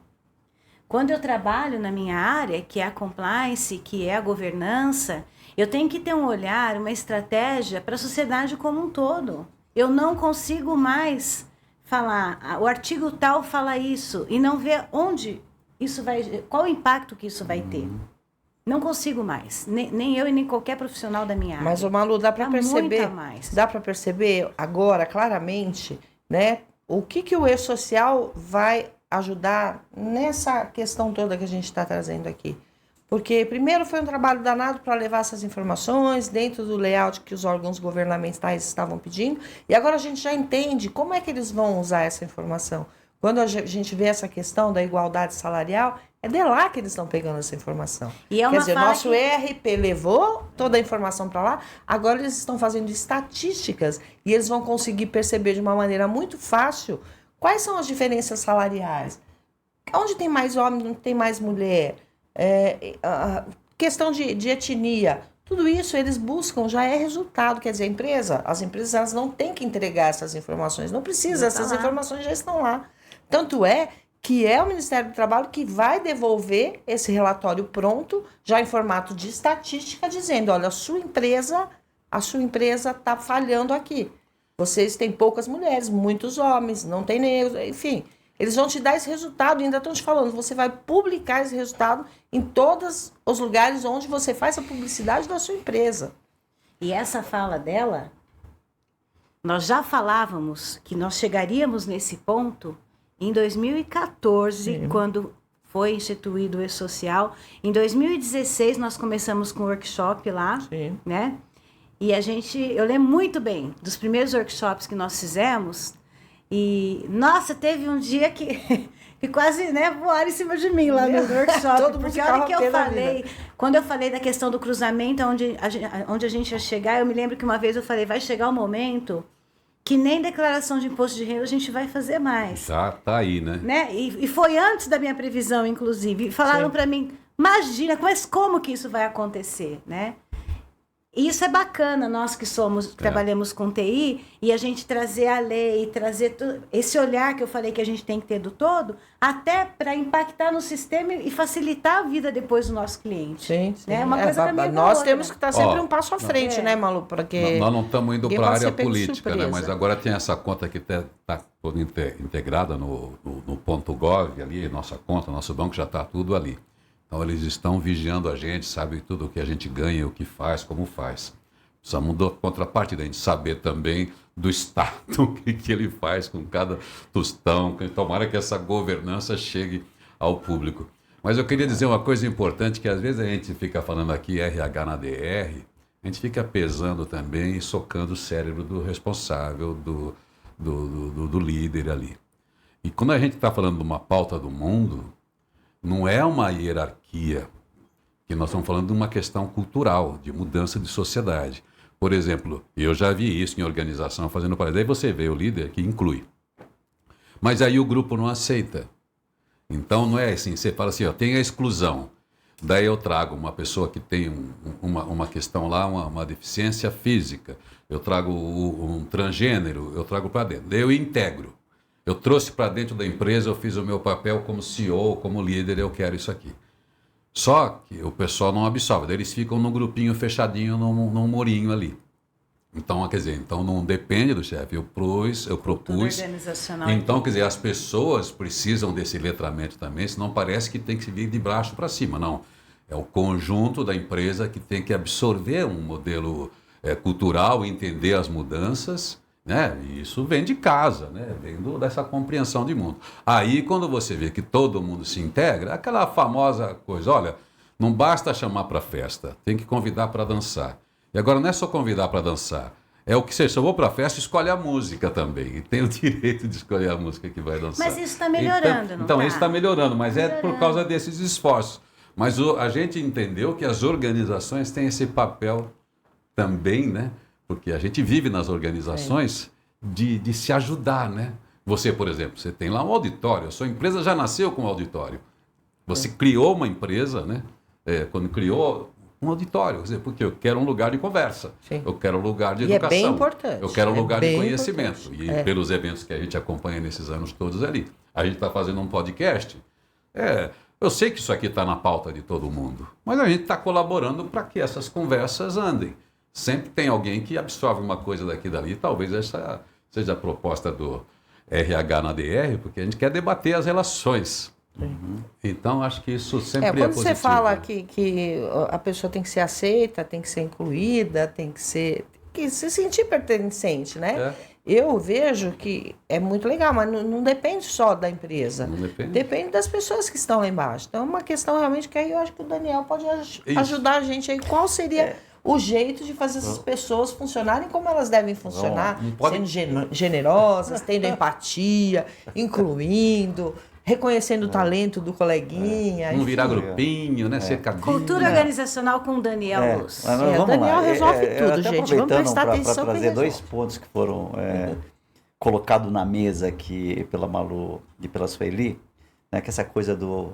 Quando eu trabalho na minha área, que é a compliance, que é a governança, eu tenho que ter um olhar, uma estratégia para a sociedade como um todo. Eu não consigo mais falar, o artigo tal fala isso, e não ver onde isso vai, qual o impacto que isso vai ter. Não consigo mais, nem eu e nem qualquer profissional da minha área. Mas, Malu, dá para perceber, mais. dá para perceber agora, claramente, né, o que o e-social vai ajudar nessa questão toda que a gente está trazendo aqui. Porque primeiro foi um trabalho danado para levar essas informações dentro do layout que os órgãos governamentais estavam pedindo, e agora a gente já entende como é que eles vão usar essa informação. Quando a gente vê essa questão da igualdade salarial, é de lá que eles estão pegando essa informação. E é Quer uma dizer, fala nosso que... ERP levou toda a informação para lá, agora eles estão fazendo estatísticas e eles vão conseguir perceber de uma maneira muito fácil quais são as diferenças salariais. Onde tem mais homem, onde tem mais mulher, questão de etnia. Tudo isso eles buscam, já é resultado. Quer dizer, as empresas elas não têm que entregar essas informações, não precisa, essas informações já estão lá. Tanto é que é o Ministério do Trabalho que vai devolver esse relatório pronto, já em formato de estatística, dizendo, olha, a sua empresa está falhando aqui. Vocês têm poucas mulheres, muitos homens, não tem negros, enfim. Eles vão te dar esse resultado, e ainda estão te falando, você vai publicar esse resultado em todos os lugares onde você faz a publicidade da sua empresa. E essa fala dela, nós já falávamos que nós chegaríamos nesse ponto em 2014, Sim. quando foi instituído o E-Social. Em 2016, nós começamos com um workshop lá, Sim. né? E eu lembro muito bem dos primeiros workshops que nós fizemos. E, nossa, teve um dia que quase, né, voaram em cima de mim lá no workshop. Todo mundo porque a hora que eu falei, vida. quando eu falei da questão do cruzamento, onde a gente ia chegar, eu me lembro que uma vez eu falei, vai chegar um momento que nem declaração de imposto de renda a gente vai fazer mais. Tá aí, né? E foi antes da minha previsão, inclusive. E falaram para mim, imagina, mas como que isso vai acontecer, né? E isso é bacana, nós que trabalhamos com TI, e a gente trazer a lei, trazer esse olhar que eu falei que a gente tem que ter do todo, até para impactar no sistema e facilitar a vida depois do nosso cliente. Sim. Né? Uma coisa também nós temos que estar sempre um passo à frente, né, Malu? Porque nós não estamos indo para a área política, né? Mas agora tem essa conta que está toda integrada no ponto .gov ali, nossa conta, nosso banco já está tudo ali. Então, eles estão vigiando a gente, sabe tudo o que a gente ganha, o que faz, como faz. Precisamos da contrapartida, a gente saber também do Estado, o que ele faz com cada tostão. Tomara que essa governança chegue ao público. Mas eu queria dizer uma coisa importante, que às vezes a gente fica falando aqui RH na DR, a gente fica pesando também e socando o cérebro do responsável, do líder ali. E quando a gente está falando de uma pauta do mundo, não é uma hierarquia, que nós estamos falando de uma questão cultural, de mudança de sociedade. Por exemplo, eu já vi isso em organização fazendo palestra. Aí você vê o líder que inclui. Mas aí o grupo não aceita. Então não é assim, você fala assim, ó, tem a exclusão. Daí eu trago uma pessoa que tem uma questão lá, uma deficiência física. Eu trago um transgênero, eu trago para dentro. Daí eu integro. Eu trouxe para dentro da empresa, eu fiz o meu papel como CEO, como líder, eu quero isso aqui. Só que o pessoal não absorve, daí eles ficam num grupinho fechadinho, num murinho ali. Então, quer dizer, não depende do chefe, eu propus. Então, quer dizer, as pessoas precisam desse letramento também, senão parece que tem que vir de baixo para cima. Não, é o conjunto da empresa que tem que absorver um modelo cultural, entender as mudanças, né? E isso vem de casa, né? Vem dessa compreensão de mundo. Aí, quando você vê que todo mundo se integra, aquela famosa coisa, olha, não basta chamar para festa, tem que convidar para dançar. E agora não é só convidar para dançar, é o que você chamou para festa, escolhe a música também. E tem o direito de escolher a música que vai dançar. Mas isso está melhorando, não Então, isso está melhorando, mas é por causa desses esforços. Mas a gente entendeu que as organizações têm esse papel também, né? Porque a gente vive nas organizações de se ajudar, né? Você, por exemplo, você tem lá um auditório, a sua empresa já nasceu com um auditório. Você criou uma empresa, né? Quando criou, um auditório, quer dizer, porque eu quero um lugar de conversa, Sim. eu quero um lugar de E é educação, bem importante, eu quero um é lugar de bem conhecimento. importante. E pelos eventos que a gente acompanha nesses anos todos ali. A gente está fazendo um podcast, eu sei que isso aqui está na pauta de todo mundo, mas a gente está colaborando para que essas conversas andem. Sempre tem alguém que absorve uma coisa daqui e dali, talvez essa seja a proposta do RH na DR, porque a gente quer debater as relações. Então, acho que isso sempre é Quando positivo. você fala que a pessoa tem que ser aceita, tem que ser incluída, tem que se sentir pertencente, né? É. Eu vejo que é muito legal, mas não depende só da empresa. Não depende. Depende das pessoas que estão lá embaixo. Então, é uma questão realmente que aí eu acho que o Daniel pode ajudar a gente aí. Qual seria o jeito de fazer essas pessoas funcionarem como elas devem funcionar, Não pode- sendo generosas, tendo empatia, incluindo, reconhecendo o talento do coleguinha. Não virar enfim. grupinho, né? Ser cabine. Cultura organizacional com o Daniel Luz. Mas o vamos Daniel lá. resolve tudo, até gente. Vamos prestar atenção para que trazer dois resolve. pontos que foram colocados na mesa aqui pela Malu e pela Sueli, né, que essa coisa do...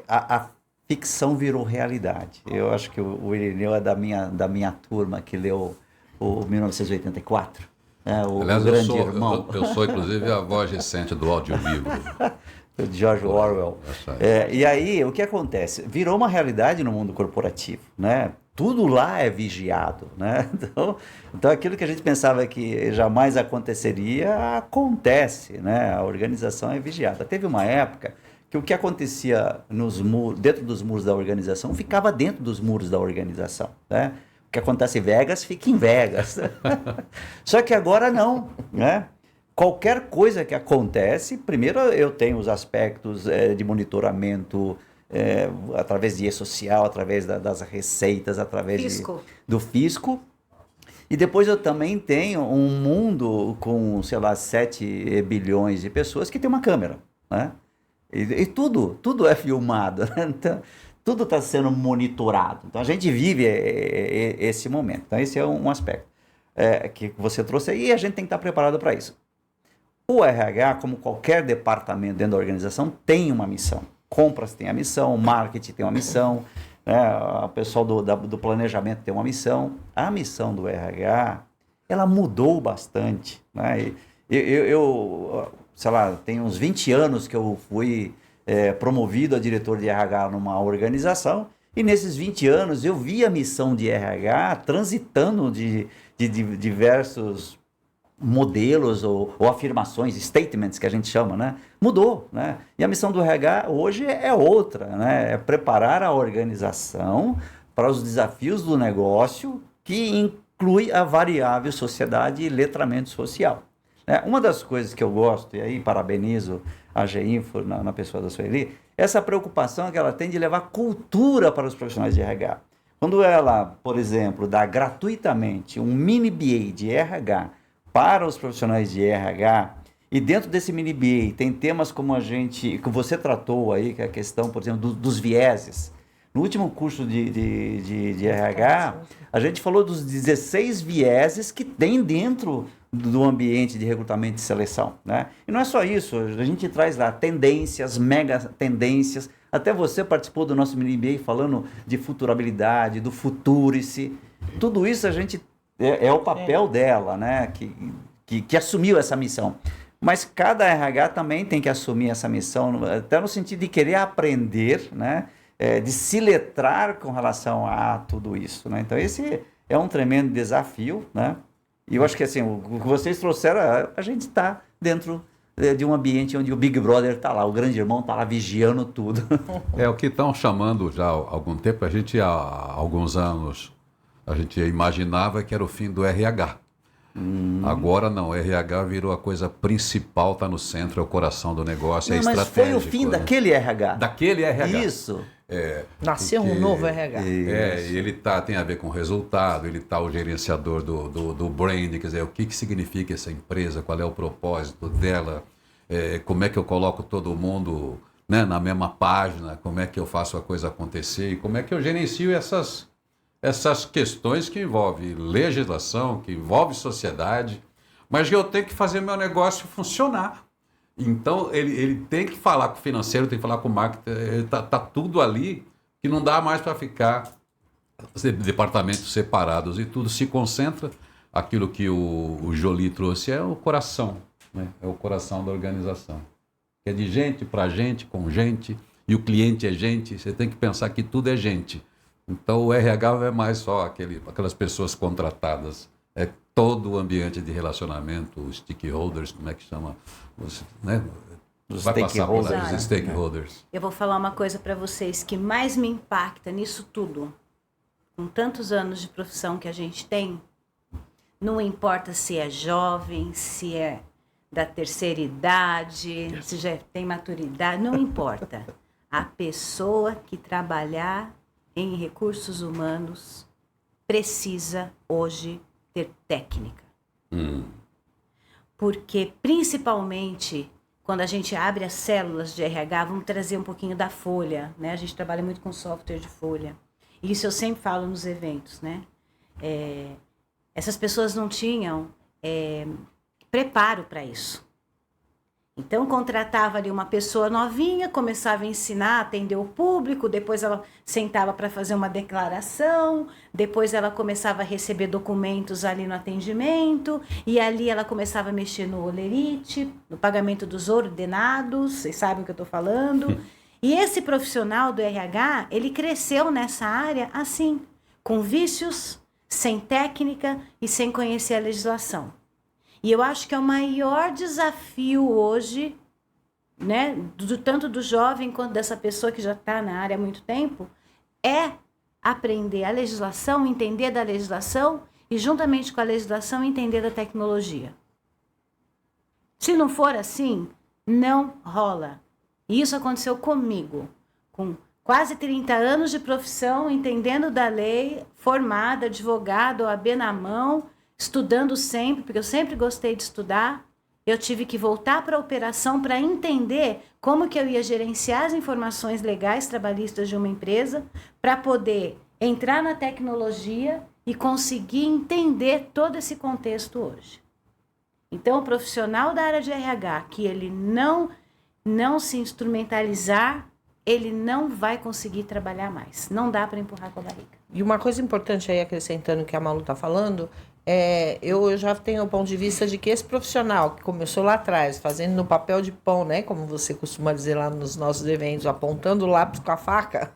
a ficção virou realidade. Eu acho que o Irineu é da minha turma que leu o 1984, né, o Aliás, Grande Irmão. eu sou, inclusive, a voz recente do audiolivro. De George Orwell. Essa E aí, o que acontece? Virou uma realidade no mundo corporativo, né? Tudo lá é vigiado, né? Então aquilo que a gente pensava que jamais aconteceria, acontece, né? A organização é vigiada. Teve uma época que o que acontecia dentro dos muros da organização ficava dentro dos muros da organização, né? O que acontece em Vegas, fica em Vegas. Só que agora não, né? Qualquer coisa que acontece, primeiro eu tenho os aspectos de monitoramento através de e-social, através das receitas, através do fisco. E depois eu também tenho um mundo com, sei lá, 7 bilhões de pessoas que tem uma câmera, né? E tudo é filmado, né? Então, tudo está sendo monitorado. Então a gente vive esse momento. Então esse é um aspecto que você trouxe aí e a gente tem que estar preparado para isso. O RH, como qualquer departamento dentro da organização, tem uma missão. Compras tem a missão, o marketing tem uma missão, né? O pessoal do planejamento tem uma missão. A missão do RH, ela mudou bastante, né? Eu sei lá, tem uns 20 anos que eu fui promovido a diretor de RH numa organização, e nesses 20 anos eu vi a missão de RH transitando de diversos modelos ou afirmações, statements que a gente chama, né? Mudou, né? E a missão do RH hoje é outra, né? É preparar a organização para os desafios do negócio, que inclui a variável sociedade e letramento social. Uma das coisas que eu gosto, e aí parabenizo a GEINFO na pessoa da Sueli, essa preocupação que ela tem de levar cultura para os profissionais de RH. Quando ela, por exemplo, dá gratuitamente um mini BA de RH para os profissionais de RH, e dentro desse mini BA tem temas como que você tratou aí, que é a questão, por exemplo, dos vieses. No último curso de RH, a gente falou dos 16 vieses que tem dentro do ambiente de recrutamento e seleção, né? E não é só isso, a gente traz lá tendências, mega tendências. Até você participou do nosso mini BA falando de futurabilidade, do futurice. Tudo isso a gente é o papel dela, né? Que assumiu essa missão. Mas cada RH também tem que assumir essa missão, até no sentido de querer aprender, né? De se letrar com relação a tudo isso, né? Então esse é um tremendo desafio, né? E eu acho que assim, o que vocês trouxeram, a gente está dentro de um ambiente onde o Big Brother está lá, o grande irmão está lá vigiando tudo. É o que estão chamando já há algum tempo. A gente, há alguns anos, a gente imaginava que era o fim do RH. Agora não, o RH virou a coisa principal, está no centro, é o coração do negócio, é Mas estratégico. foi o fim né? daquele RH. Daquele RH. Isso. Nasceu um novo RH. E ele tem a ver com resultado, ele está o gerenciador do brand, quer dizer, o que significa essa empresa, qual é o propósito dela, como é que eu coloco todo mundo, né, na mesma página, como é que eu faço a coisa acontecer e como é que eu gerencio essas questões que envolvem legislação, que envolvem sociedade, mas eu tenho que fazer meu negócio funcionar. Então, ele tem que falar com o financeiro, tem que falar com o marketing, tá tudo ali, que não dá mais para ficar departamentos separados e tudo se concentra. Aquilo que o Joly trouxe é o coração, né? É o coração da organização. É de gente para gente, com gente, e o cliente é gente. Você tem que pensar que tudo é gente. Então o RH não é mais só aquelas pessoas contratadas. É todo o ambiente de relacionamento, os stakeholders, como é que chama? Né? Os Vai passar por lá, stakeholders, os stakeholders. Eu vou falar uma coisa para vocês que mais me impacta nisso tudo. Com tantos anos de profissão que a gente tem, não importa se é jovem, se é da terceira idade, se já tem maturidade, não importa. A pessoa que trabalhar em recursos humanos precisa hoje ter técnica. Porque, principalmente, quando a gente abre as células de RH, vamos trazer um pouquinho da folha, né? A gente trabalha muito com software de folha. Isso eu sempre falo nos eventos, né? Essas pessoas não tinham preparo para isso. Então, contratava ali uma pessoa novinha, começava a ensinar, atender o público, depois ela sentava para fazer uma declaração, depois ela começava a receber documentos ali no atendimento, e ali ela começava a mexer no holerite, no pagamento dos ordenados, vocês sabem o que eu estou falando. E esse profissional do RH, ele cresceu nessa área assim, com vícios, sem técnica e sem conhecer a legislação. E eu acho que é o maior desafio hoje, né, tanto do jovem quanto dessa pessoa que já está na área há muito tempo, é aprender a legislação, entender da legislação e, juntamente com a legislação, entender da tecnologia. Se não for assim, não rola. E isso aconteceu comigo, com quase 30 anos de profissão, entendendo da lei, formada, advogado, OAB na mão, estudando sempre, porque eu sempre gostei de estudar. Eu tive que voltar para a operação para entender como que eu ia gerenciar as informações legais trabalhistas de uma empresa para poder entrar na tecnologia e conseguir entender todo esse contexto hoje. Então, o profissional da área de RH, que ele não se instrumentalizar, ele não vai conseguir trabalhar mais. Não dá para empurrar com a barriga. E uma coisa importante aí, acrescentando o que a Malu está falando, eu já tenho o ponto de vista de que esse profissional que começou lá atrás, fazendo no papel de pão, né, como você costuma dizer lá nos nossos eventos, apontando o lápis com a faca,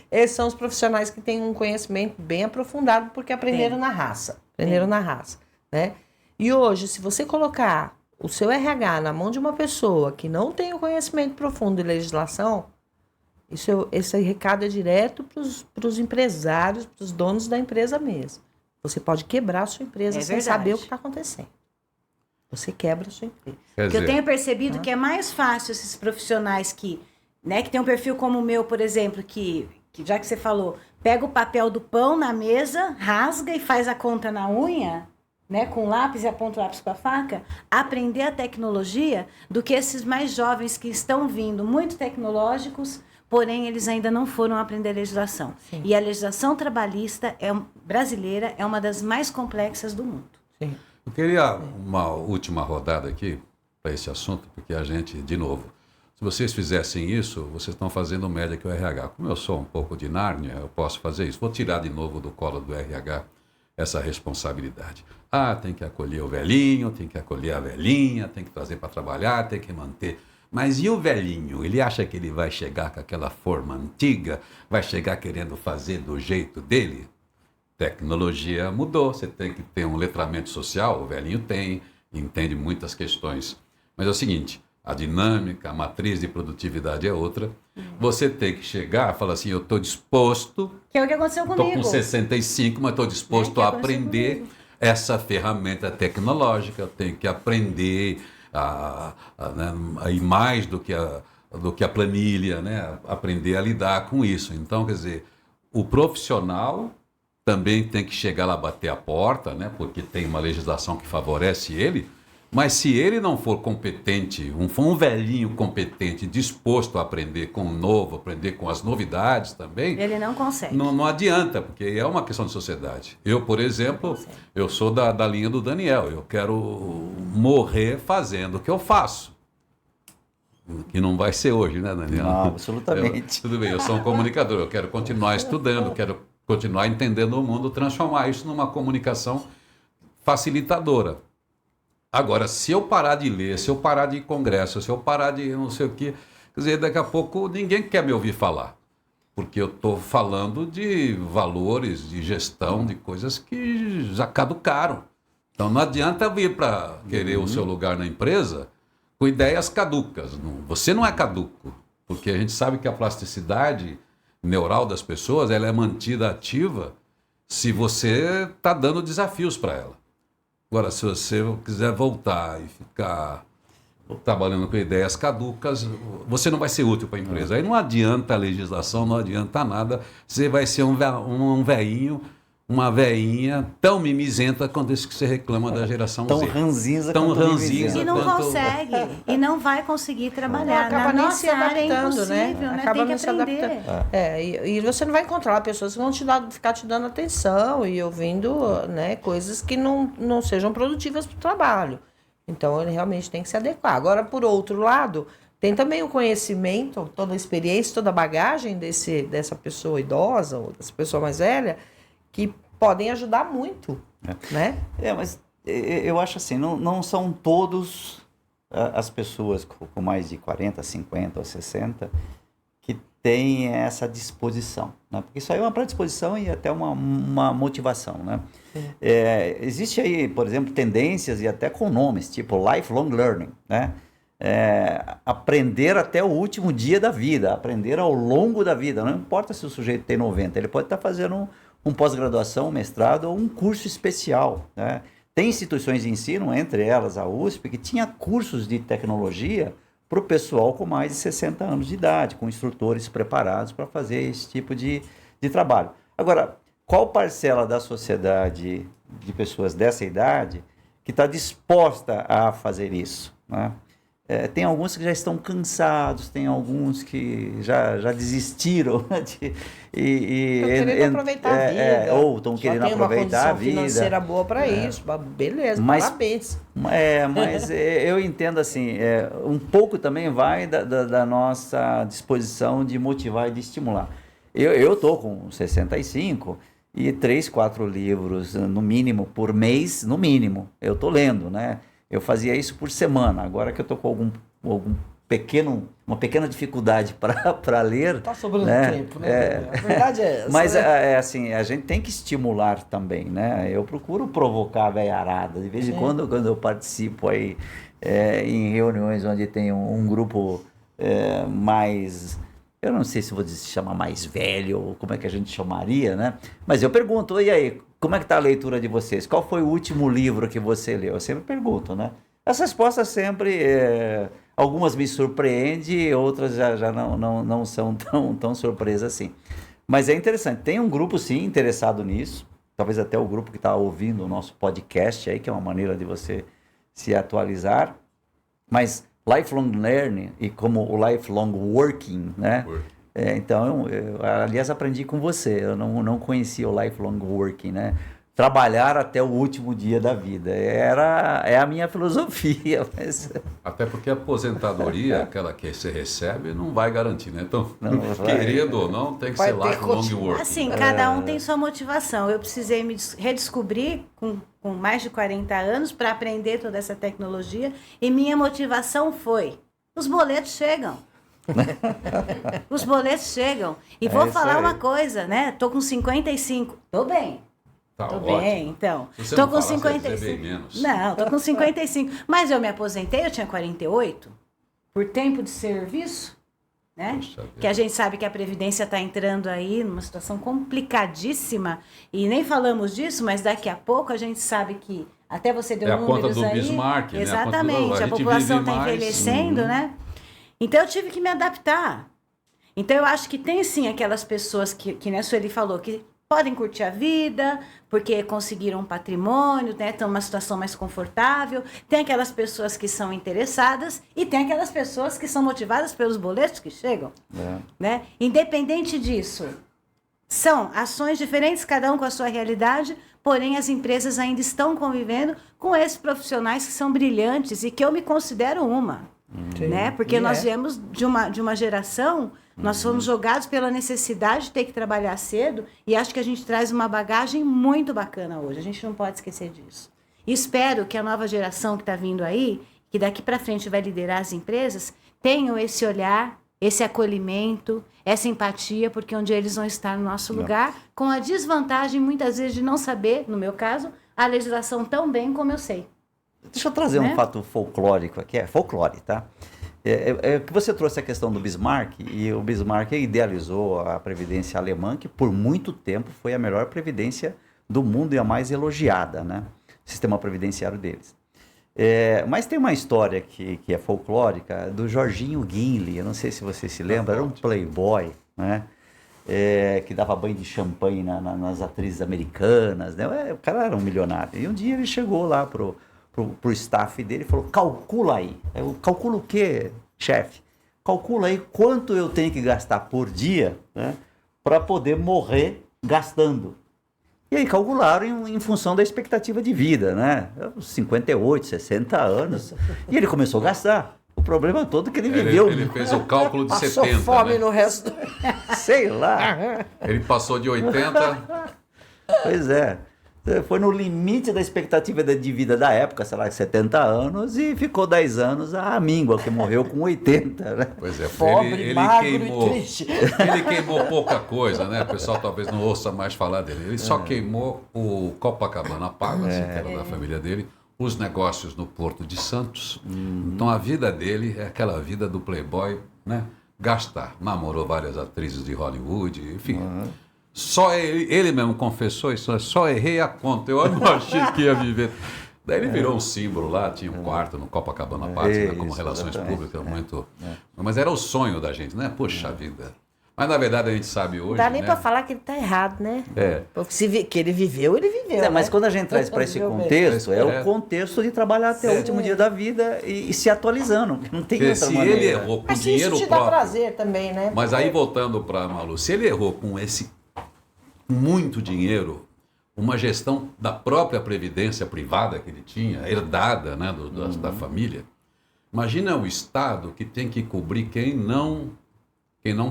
esses são os profissionais que têm um conhecimento bem aprofundado, porque aprenderam na raça. Aprenderam na raça, né? E hoje, se você colocar o seu RH na mão de uma pessoa que não tem o conhecimento profundo de legislação, esse recado é direto para os empresários, para os donos da empresa mesmo. Você pode quebrar a sua empresa sem saber o que está acontecendo. Você quebra a sua empresa. Porque eu tenho percebido que é mais fácil esses profissionais que tem um perfil como o meu, por exemplo, que já que você falou, pega o papel do pão na mesa, rasga e faz a conta na unha, né, com lápis e aponta o lápis com a faca, aprender a tecnologia, do que esses mais jovens que estão vindo, muito tecnológicos, porém eles ainda não foram aprender a legislação. Sim. E a legislação trabalhista brasileira é uma das mais complexas do mundo. Sim. Eu queria uma última rodada aqui para esse assunto, porque a gente, de novo, se vocês fizessem isso, vocês estão fazendo média que o RH. Como eu sou um pouco de Nárnia, eu posso fazer isso. Vou tirar de novo do colo do RH essa responsabilidade. Tem que acolher o velhinho, tem que acolher a velhinha, tem que trazer para trabalhar, tem que manter. Mas e o velhinho? Ele acha que ele vai chegar com aquela forma antiga? Vai chegar querendo fazer do jeito dele? Tecnologia mudou, você tem que ter um letramento social, o velhinho tem, entende muitas questões. Mas é o seguinte, a dinâmica, a matriz de produtividade é outra. Você tem que chegar e falar assim, eu estou disposto... Que é o que aconteceu comigo. Estou com 65, mas estou disposto a aprender essa ferramenta tecnológica, eu tenho que aprender... ir mais do que a planilha, né? Aprender a lidar com isso. Então, quer dizer, o profissional também tem que chegar lá, bater a porta, né? Porque tem uma legislação que favorece ele, mas se ele não for competente, for um velhinho competente, disposto a aprender com o novo, aprender com as novidades também... Ele não consegue. Não adianta, porque é uma questão de sociedade. Eu, por exemplo, eu sou da linha do Daniel. Eu quero morrer fazendo o que eu faço. Que não vai ser hoje, né, Daniel? Não, absolutamente. Tudo bem, eu sou um comunicador. Eu quero continuar estudando, quero continuar entendendo o mundo, transformar isso numa comunicação facilitadora. Agora, se eu parar de ler, se eu parar de ir em congresso, se eu parar de não sei o quê, quer dizer, daqui a pouco ninguém quer me ouvir falar. Porque eu estou falando de valores, de gestão, de coisas que já caducaram. Então não adianta vir para querer o seu lugar na empresa com ideias caducas. Você não é caduco, porque a gente sabe que a plasticidade neural das pessoas ela é mantida ativa se você está dando desafios para ela. Agora, se você quiser voltar e ficar trabalhando com ideias caducas, você não vai ser útil para a empresa. Aí não adianta a legislação, não adianta nada. Você vai ser um velhinho, uma velhinha tão mimizenta quanto esse que você reclama da geração Tão Z. ranzinza Tão quanto ranzinza. E não quanto- consegue, e não vai conseguir trabalhar. Acaba Na não nossa se área é adaptando, né? impossível, né? Acaba Tem que não se aprender. adaptando. E você não vai encontrar pessoas que vão ficar te dando atenção e ouvindo, né, coisas que não sejam produtivas para o trabalho. Então, ele realmente tem que se adequar. Agora, por outro lado, tem também o conhecimento, toda a experiência, toda a bagagem dessa pessoa idosa ou dessa pessoa mais velha, que podem ajudar muito, né? Mas eu acho assim, não são todos as pessoas com mais de 40, 50 ou 60 que têm essa disposição, né? Porque isso aí é uma predisposição e até uma motivação, né? Existe aí, por exemplo, tendências e até com nomes, tipo lifelong learning, né? Aprender até o último dia da vida, aprender ao longo da vida, não importa se o sujeito tem 90, ele pode estar fazendo um pós-graduação, um mestrado ou um curso especial, né? Tem instituições de ensino, entre elas a USP, que tinha cursos de tecnologia para o pessoal com mais de 60 anos de idade, com instrutores preparados para fazer esse tipo de trabalho. Agora, qual parcela da sociedade de pessoas dessa idade que está disposta a fazer isso, né? Tem alguns que já estão cansados, tem alguns que já desistiram Estão querendo aproveitar a vida. Ou estão querendo aproveitar a vida. Tem uma condição financeira boa para isso. Beleza, parabéns. Mas eu entendo assim, um pouco também vai da nossa disposição de motivar e de estimular. Eu estou com 65 e 3, 4 livros, no mínimo, por mês, no mínimo, eu estou lendo, né? Eu fazia isso por semana. Agora que eu estou com uma pequena dificuldade para ler. Está sobrando tempo, né? A verdade é essa. Mas assim, a gente tem que estimular também, né? Eu procuro provocar a velharada. De vez em quando eu participo aí em reuniões onde tem um grupo mais... Eu não sei se vou chamar mais velho ou como é que a gente chamaria, né? Mas eu pergunto, e aí, como é que está a leitura de vocês? Qual foi o último livro que você leu? Eu sempre pergunto, né? As respostas sempre, algumas me surpreendem, outras já não são tão surpresas assim. Mas é interessante, tem um grupo sim interessado nisso, talvez até o grupo que está ouvindo o nosso podcast aí, que é uma maneira de você se atualizar, mas lifelong learning e como o lifelong working, né? Então, aliás, aprendi com você, eu não conhecia o lifelong working, né? Trabalhar até o último dia da vida, é a minha filosofia. Mas... Até porque a aposentadoria, aquela que você recebe, não vai garantir, né? Então, vai. querendo ou não, tem que ser lifelong working. Assim, cada um tem sua motivação. Eu precisei me redescobrir com mais de 40 anos para aprender toda essa tecnologia e minha motivação foi: os boletos chegam. Os boletos chegam. E vou falar uma coisa, né? Tô com 55. Tô bem. Tô bem, então. Tô com 55. Não, tô com 55. Mas eu me aposentei, eu tinha 48, por tempo de serviço, né? Que a gente sabe que a Previdência está entrando aí numa situação complicadíssima. E nem falamos disso, mas daqui a pouco a gente sabe que até você deu números aí. A conta do Bismarck, né? Exatamente, a população está envelhecendo, né? Então eu tive que me adaptar. Então eu acho que tem sim aquelas pessoas que né, a Sueli falou, que podem curtir a vida, porque conseguiram um patrimônio, né, estão numa situação mais confortável. Tem aquelas pessoas que são interessadas e tem aquelas pessoas que são motivadas pelos boletos que chegam. Né? Independente disso, são ações diferentes, cada um com a sua realidade, porém as empresas ainda estão convivendo com esses profissionais que são brilhantes e que eu me considero uma. Né? Porque nós viemos de uma geração Nós fomos jogados pela necessidade de ter que trabalhar cedo e acho que a gente traz uma bagagem muito bacana hoje. A gente não pode esquecer disso. E espero que a nova geração que está vindo aí, que daqui para frente vai liderar as empresas, tenham esse olhar, esse acolhimento, essa empatia, porque um dia eles vão estar no nosso lugar, com a desvantagem, muitas vezes, de não saber, no meu caso, a legislação tão bem como eu sei. Deixa eu trazer Né? um fato folclórico aqui, é folclore, tá? Que você trouxe a questão do Bismarck, e o Bismarck idealizou a Previdência alemã, que por muito tempo foi a melhor previdência do mundo e a mais elogiada, né? O sistema previdenciário deles. Mas tem uma história que é folclórica do Jorginho Guinle, eu não sei se você se lembra, era um playboy, né? Que dava banho de champanhe nas atrizes americanas, né? O cara era um milionário. E um dia ele chegou lá pro staff dele e falou, calcula aí. Eu calculo o quê, chefe? Calcula aí quanto eu tenho que gastar por dia, né, para poder morrer gastando. E aí calcularam em função da expectativa de vida, né? 58, 60 anos. E ele começou a gastar. O problema todo é que ele viveu... Ele fez o cálculo de Passou 70, fome né? no resto. Sei lá. Ele passou de 80... Pois é. Foi no limite da expectativa de vida da época, sei lá, 70 anos, e ficou 10 anos a míngua, que morreu com 80, né? Pois é, Pobre, ele magro queimou, e triste. ele queimou pouca coisa, né? O pessoal talvez não ouça mais falar dele. Ele só queimou o Copacabana Palace, que era da família dele, os negócios no Porto de Santos. Então a vida dele é aquela vida do playboy, né? Gastar. Namorou várias atrizes de Hollywood, enfim. Só ele mesmo confessou isso, só errei a conta, eu não achei que ia viver. Daí ele virou um símbolo lá, tinha um quarto no Copacabana Palace, né, como Isso, relações exatamente. públicas, muito... Mas era o sonho da gente, né? Poxa vida. Mas na verdade a gente sabe hoje, Não dá nem né? pra falar que ele tá errado, né? É. Porque que ele viveu, ele viveu. Mas né? quando a gente traz para esse Viveu bem. contexto, é É. o contexto de trabalhar até o último dia da vida e se atualizando. Não tem Porque outra se maneira. ele errou com Mas se dinheiro isso te dá próprio... prazer também, né? Mas aí voltando para Malu, se ele errou com esse muito dinheiro, uma gestão da própria previdência privada que ele tinha, herdada, né, da família, imagina o Estado que tem que cobrir quem não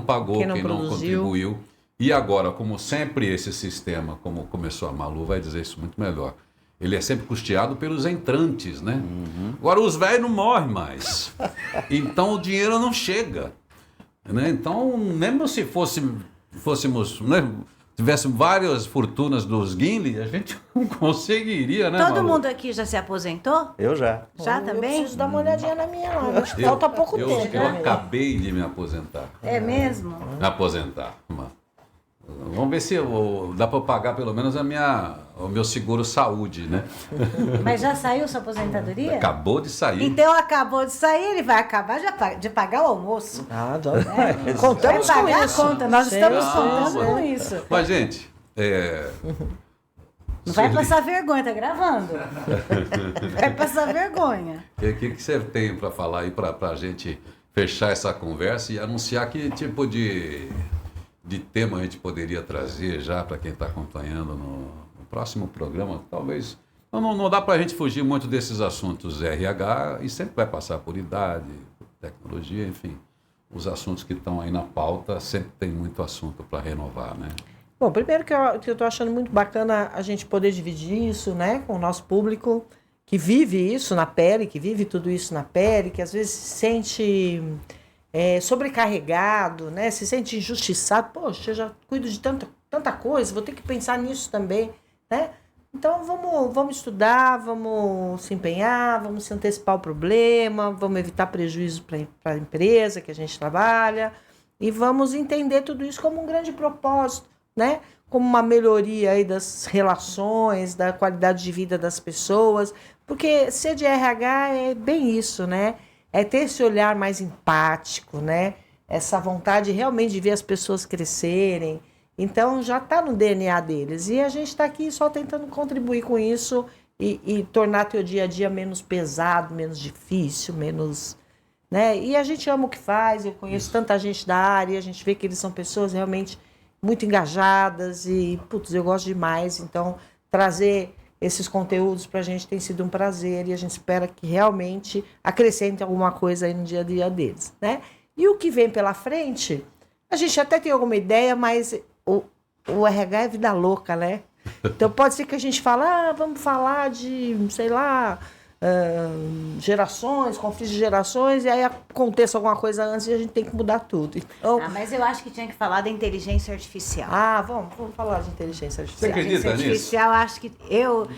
pagou, Quem não quem não produziu. contribuiu. E agora, como sempre esse sistema, como começou a Malu, vai dizer isso muito melhor, ele é sempre custeado pelos entrantes, né? Agora os velhos não morrem mais. Então o dinheiro não chega. Né? Então, mesmo se fôssemos, né, tivéssemos várias fortunas dos Guinle, a gente não conseguiria, né, Todo Malu? mundo aqui já se aposentou? Eu já. Já Eu também? preciso dar uma olhadinha na minha lá. Acho que falta pouco eu, tempo. Eu né? acabei de me aposentar. É mesmo? Me aposentar. Vamos ver se dá para pagar pelo menos o meu seguro saúde, né? Mas já saiu sua aposentadoria? Acabou de sair. Então acabou de sair, ele vai acabar de pagar o almoço. Ah, já. Vai Contamos com pagar isso. a conta, nós Sim, estamos sim, contando sim. com isso. Mas, gente, Não vai Sueli, passar vergonha, tá gravando? Vai passar vergonha. O que você tem para falar aí para a gente fechar essa conversa e anunciar que tipo de tema a gente poderia trazer já para quem está acompanhando no próximo programa? Talvez não dá para a gente fugir muito desses assuntos RH e sempre vai passar por idade, por tecnologia, enfim. Os assuntos que estão aí na pauta sempre tem muito assunto para renovar, né? Bom, primeiro que eu estou achando muito bacana a gente poder dividir isso, né, com o nosso público que vive isso na pele, que vive tudo isso na pele, que às vezes se sente sobrecarregado, né, se sente injustiçado. Poxa, eu já cuido de tanta coisa, vou ter que pensar nisso também, né? Então vamos estudar, vamos se empenhar, vamos se antecipar o problema, vamos evitar prejuízo para a empresa que a gente trabalha e vamos entender tudo isso como um grande propósito, né? Como uma melhoria aí das relações, da qualidade de vida das pessoas, porque ser de RH é bem isso, né? É ter esse olhar mais empático, né? Essa vontade realmente de ver as pessoas crescerem. Então já está no DNA deles e a gente está aqui só tentando contribuir com isso e tornar teu dia a dia menos pesado, menos difícil, menos... né? E a gente ama o que faz, eu conheço tanta gente da área, a gente vê que eles são pessoas realmente muito engajadas e, putz, eu gosto demais. Então, trazer esses conteúdos para a gente tem sido um prazer e a gente espera que realmente acrescente alguma coisa aí no dia a dia deles, né? E o que vem pela frente, A gente até tem alguma ideia, mas o RH é vida louca, né? Então pode ser que a gente fale, vamos falar de, sei lá, gerações, conflitos de gerações, e aí aconteça alguma coisa antes e a gente tem que mudar tudo. Então, Mas eu acho que tinha que falar da inteligência artificial. vamos falar de inteligência Você artificial. acredita nisso? Artificial, acho que eu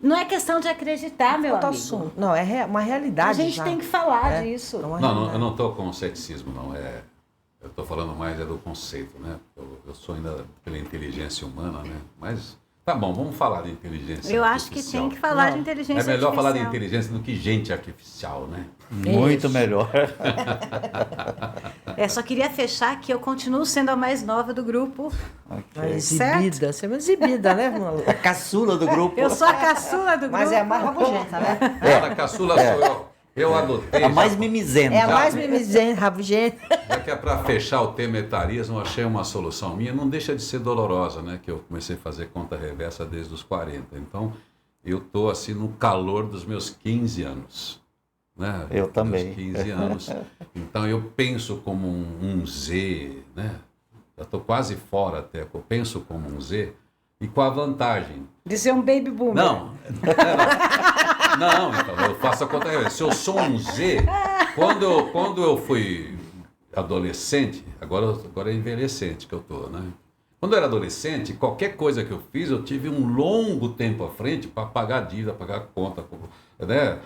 não é questão de acreditar, meu Outro amigo. assunto. Não, é uma realidade. A gente já. tem que falar É. disso. É uma Não, realidade. eu não estou com ceticismo, não. Eu estou falando mais do conceito, né? Eu sou ainda pela inteligência humana, né? Mas tá bom, vamos falar de inteligência Eu acho que artificial. tem que falar de inteligência É artificial. melhor falar de inteligência do que gente artificial, né? Muito melhor. Só queria fechar que eu continuo sendo a mais nova do grupo. Uma exibida. Você é uma exibida, né, Malu? A caçula do grupo. Eu sou a caçula do grupo. Mas é a mais rabugenta, né? A caçula sou eu. Eu adotei. A mais já- mimizenta. É a mais mimizenta, rabugenta. Já que é para fechar o tema etarismo, eu achei uma solução minha. Não deixa de ser dolorosa, né? Que eu comecei a fazer conta reversa desde os 40. Então, eu estou assim no calor dos meus 15 anos. Né? Eu Dos também. 15 anos. Então, eu penso como um Z, né? Já estou quase fora até. Eu penso como um Z e com a vantagem. De ser um baby boomer. Não. Não, então, eu faço a conta reversa. Se eu sou um Z, quando eu fui adolescente, agora é envelhecente que eu tô, né? Quando eu era adolescente, qualquer coisa que eu fiz, eu tive um longo tempo à frente para pagar dívida, pagar conta, né?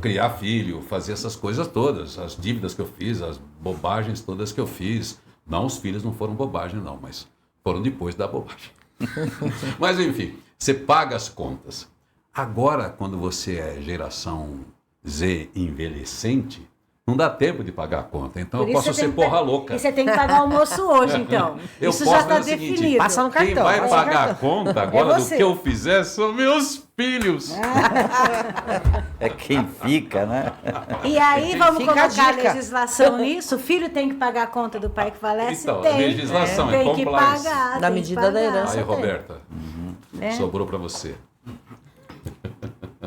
Criar filho, fazer essas coisas todas, as dívidas que eu fiz, as bobagens todas que eu fiz. Não, os filhos não foram bobagem não, mas foram depois da bobagem. Mas enfim, você paga as contas. Agora, quando você é geração Z envelhecente, não dá tempo de pagar a conta. Então Por eu isso posso você tem ser que porra louca. E você tem que pagar o almoço hoje, então. Eu Isso posso já está fazer o seguinte, definido. Passa no cartão. Quem vai passa no pagar a cartão. conta agora do você. que eu fizer são meus filhos. É quem fica, né? E aí, vamos Fica a colocar dica. legislação nisso? O filho tem que pagar a conta do pai que falece? Então, tem. legislação, é Tem que compliance. pagar. Na tem que medida da pagar. herança. Aí, tem. Roberta, É. sobrou para você.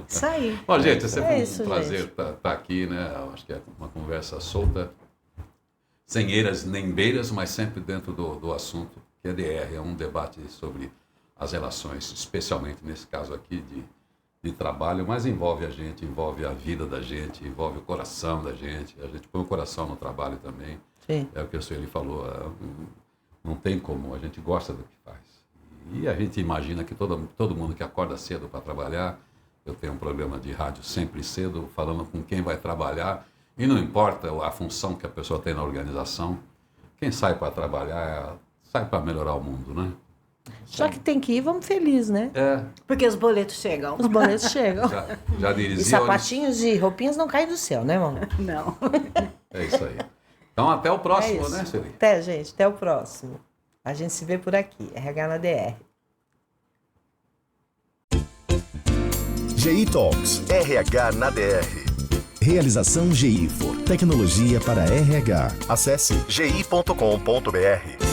Isso aí. Bom, gente, é sempre isso, um prazer estar aqui, né? Eu acho que é uma conversa solta, sem eiras nem beiras, mas sempre dentro do assunto, que é DR, é um debate sobre as relações, especialmente nesse caso aqui de trabalho, mas envolve a gente, envolve a vida da gente, envolve o coração da gente, a gente põe o coração no trabalho também. Sim. É o que o senhor falou, não tem como, a gente gosta do que faz. E a gente imagina que todo mundo que acorda cedo para trabalhar, eu tenho um programa de rádio sempre cedo, falando com quem vai trabalhar, e não importa a função que a pessoa tem na organização, quem sai para trabalhar, sai para melhorar o mundo, né? Só que tem que ir, vamos felizes, né? Porque os boletos chegam. Os boletos chegam. Já E dizia... sapatinhos e roupinhas não caem do céu, né, mano? Não. É isso aí. Então, até o próximo, isso. né, Sueli? Até, gente. Até o próximo. A gente se vê por aqui. RH na DR. GI Talks, RH na DR. Realização GI for Tecnologia para RH. Acesse gi.com.br.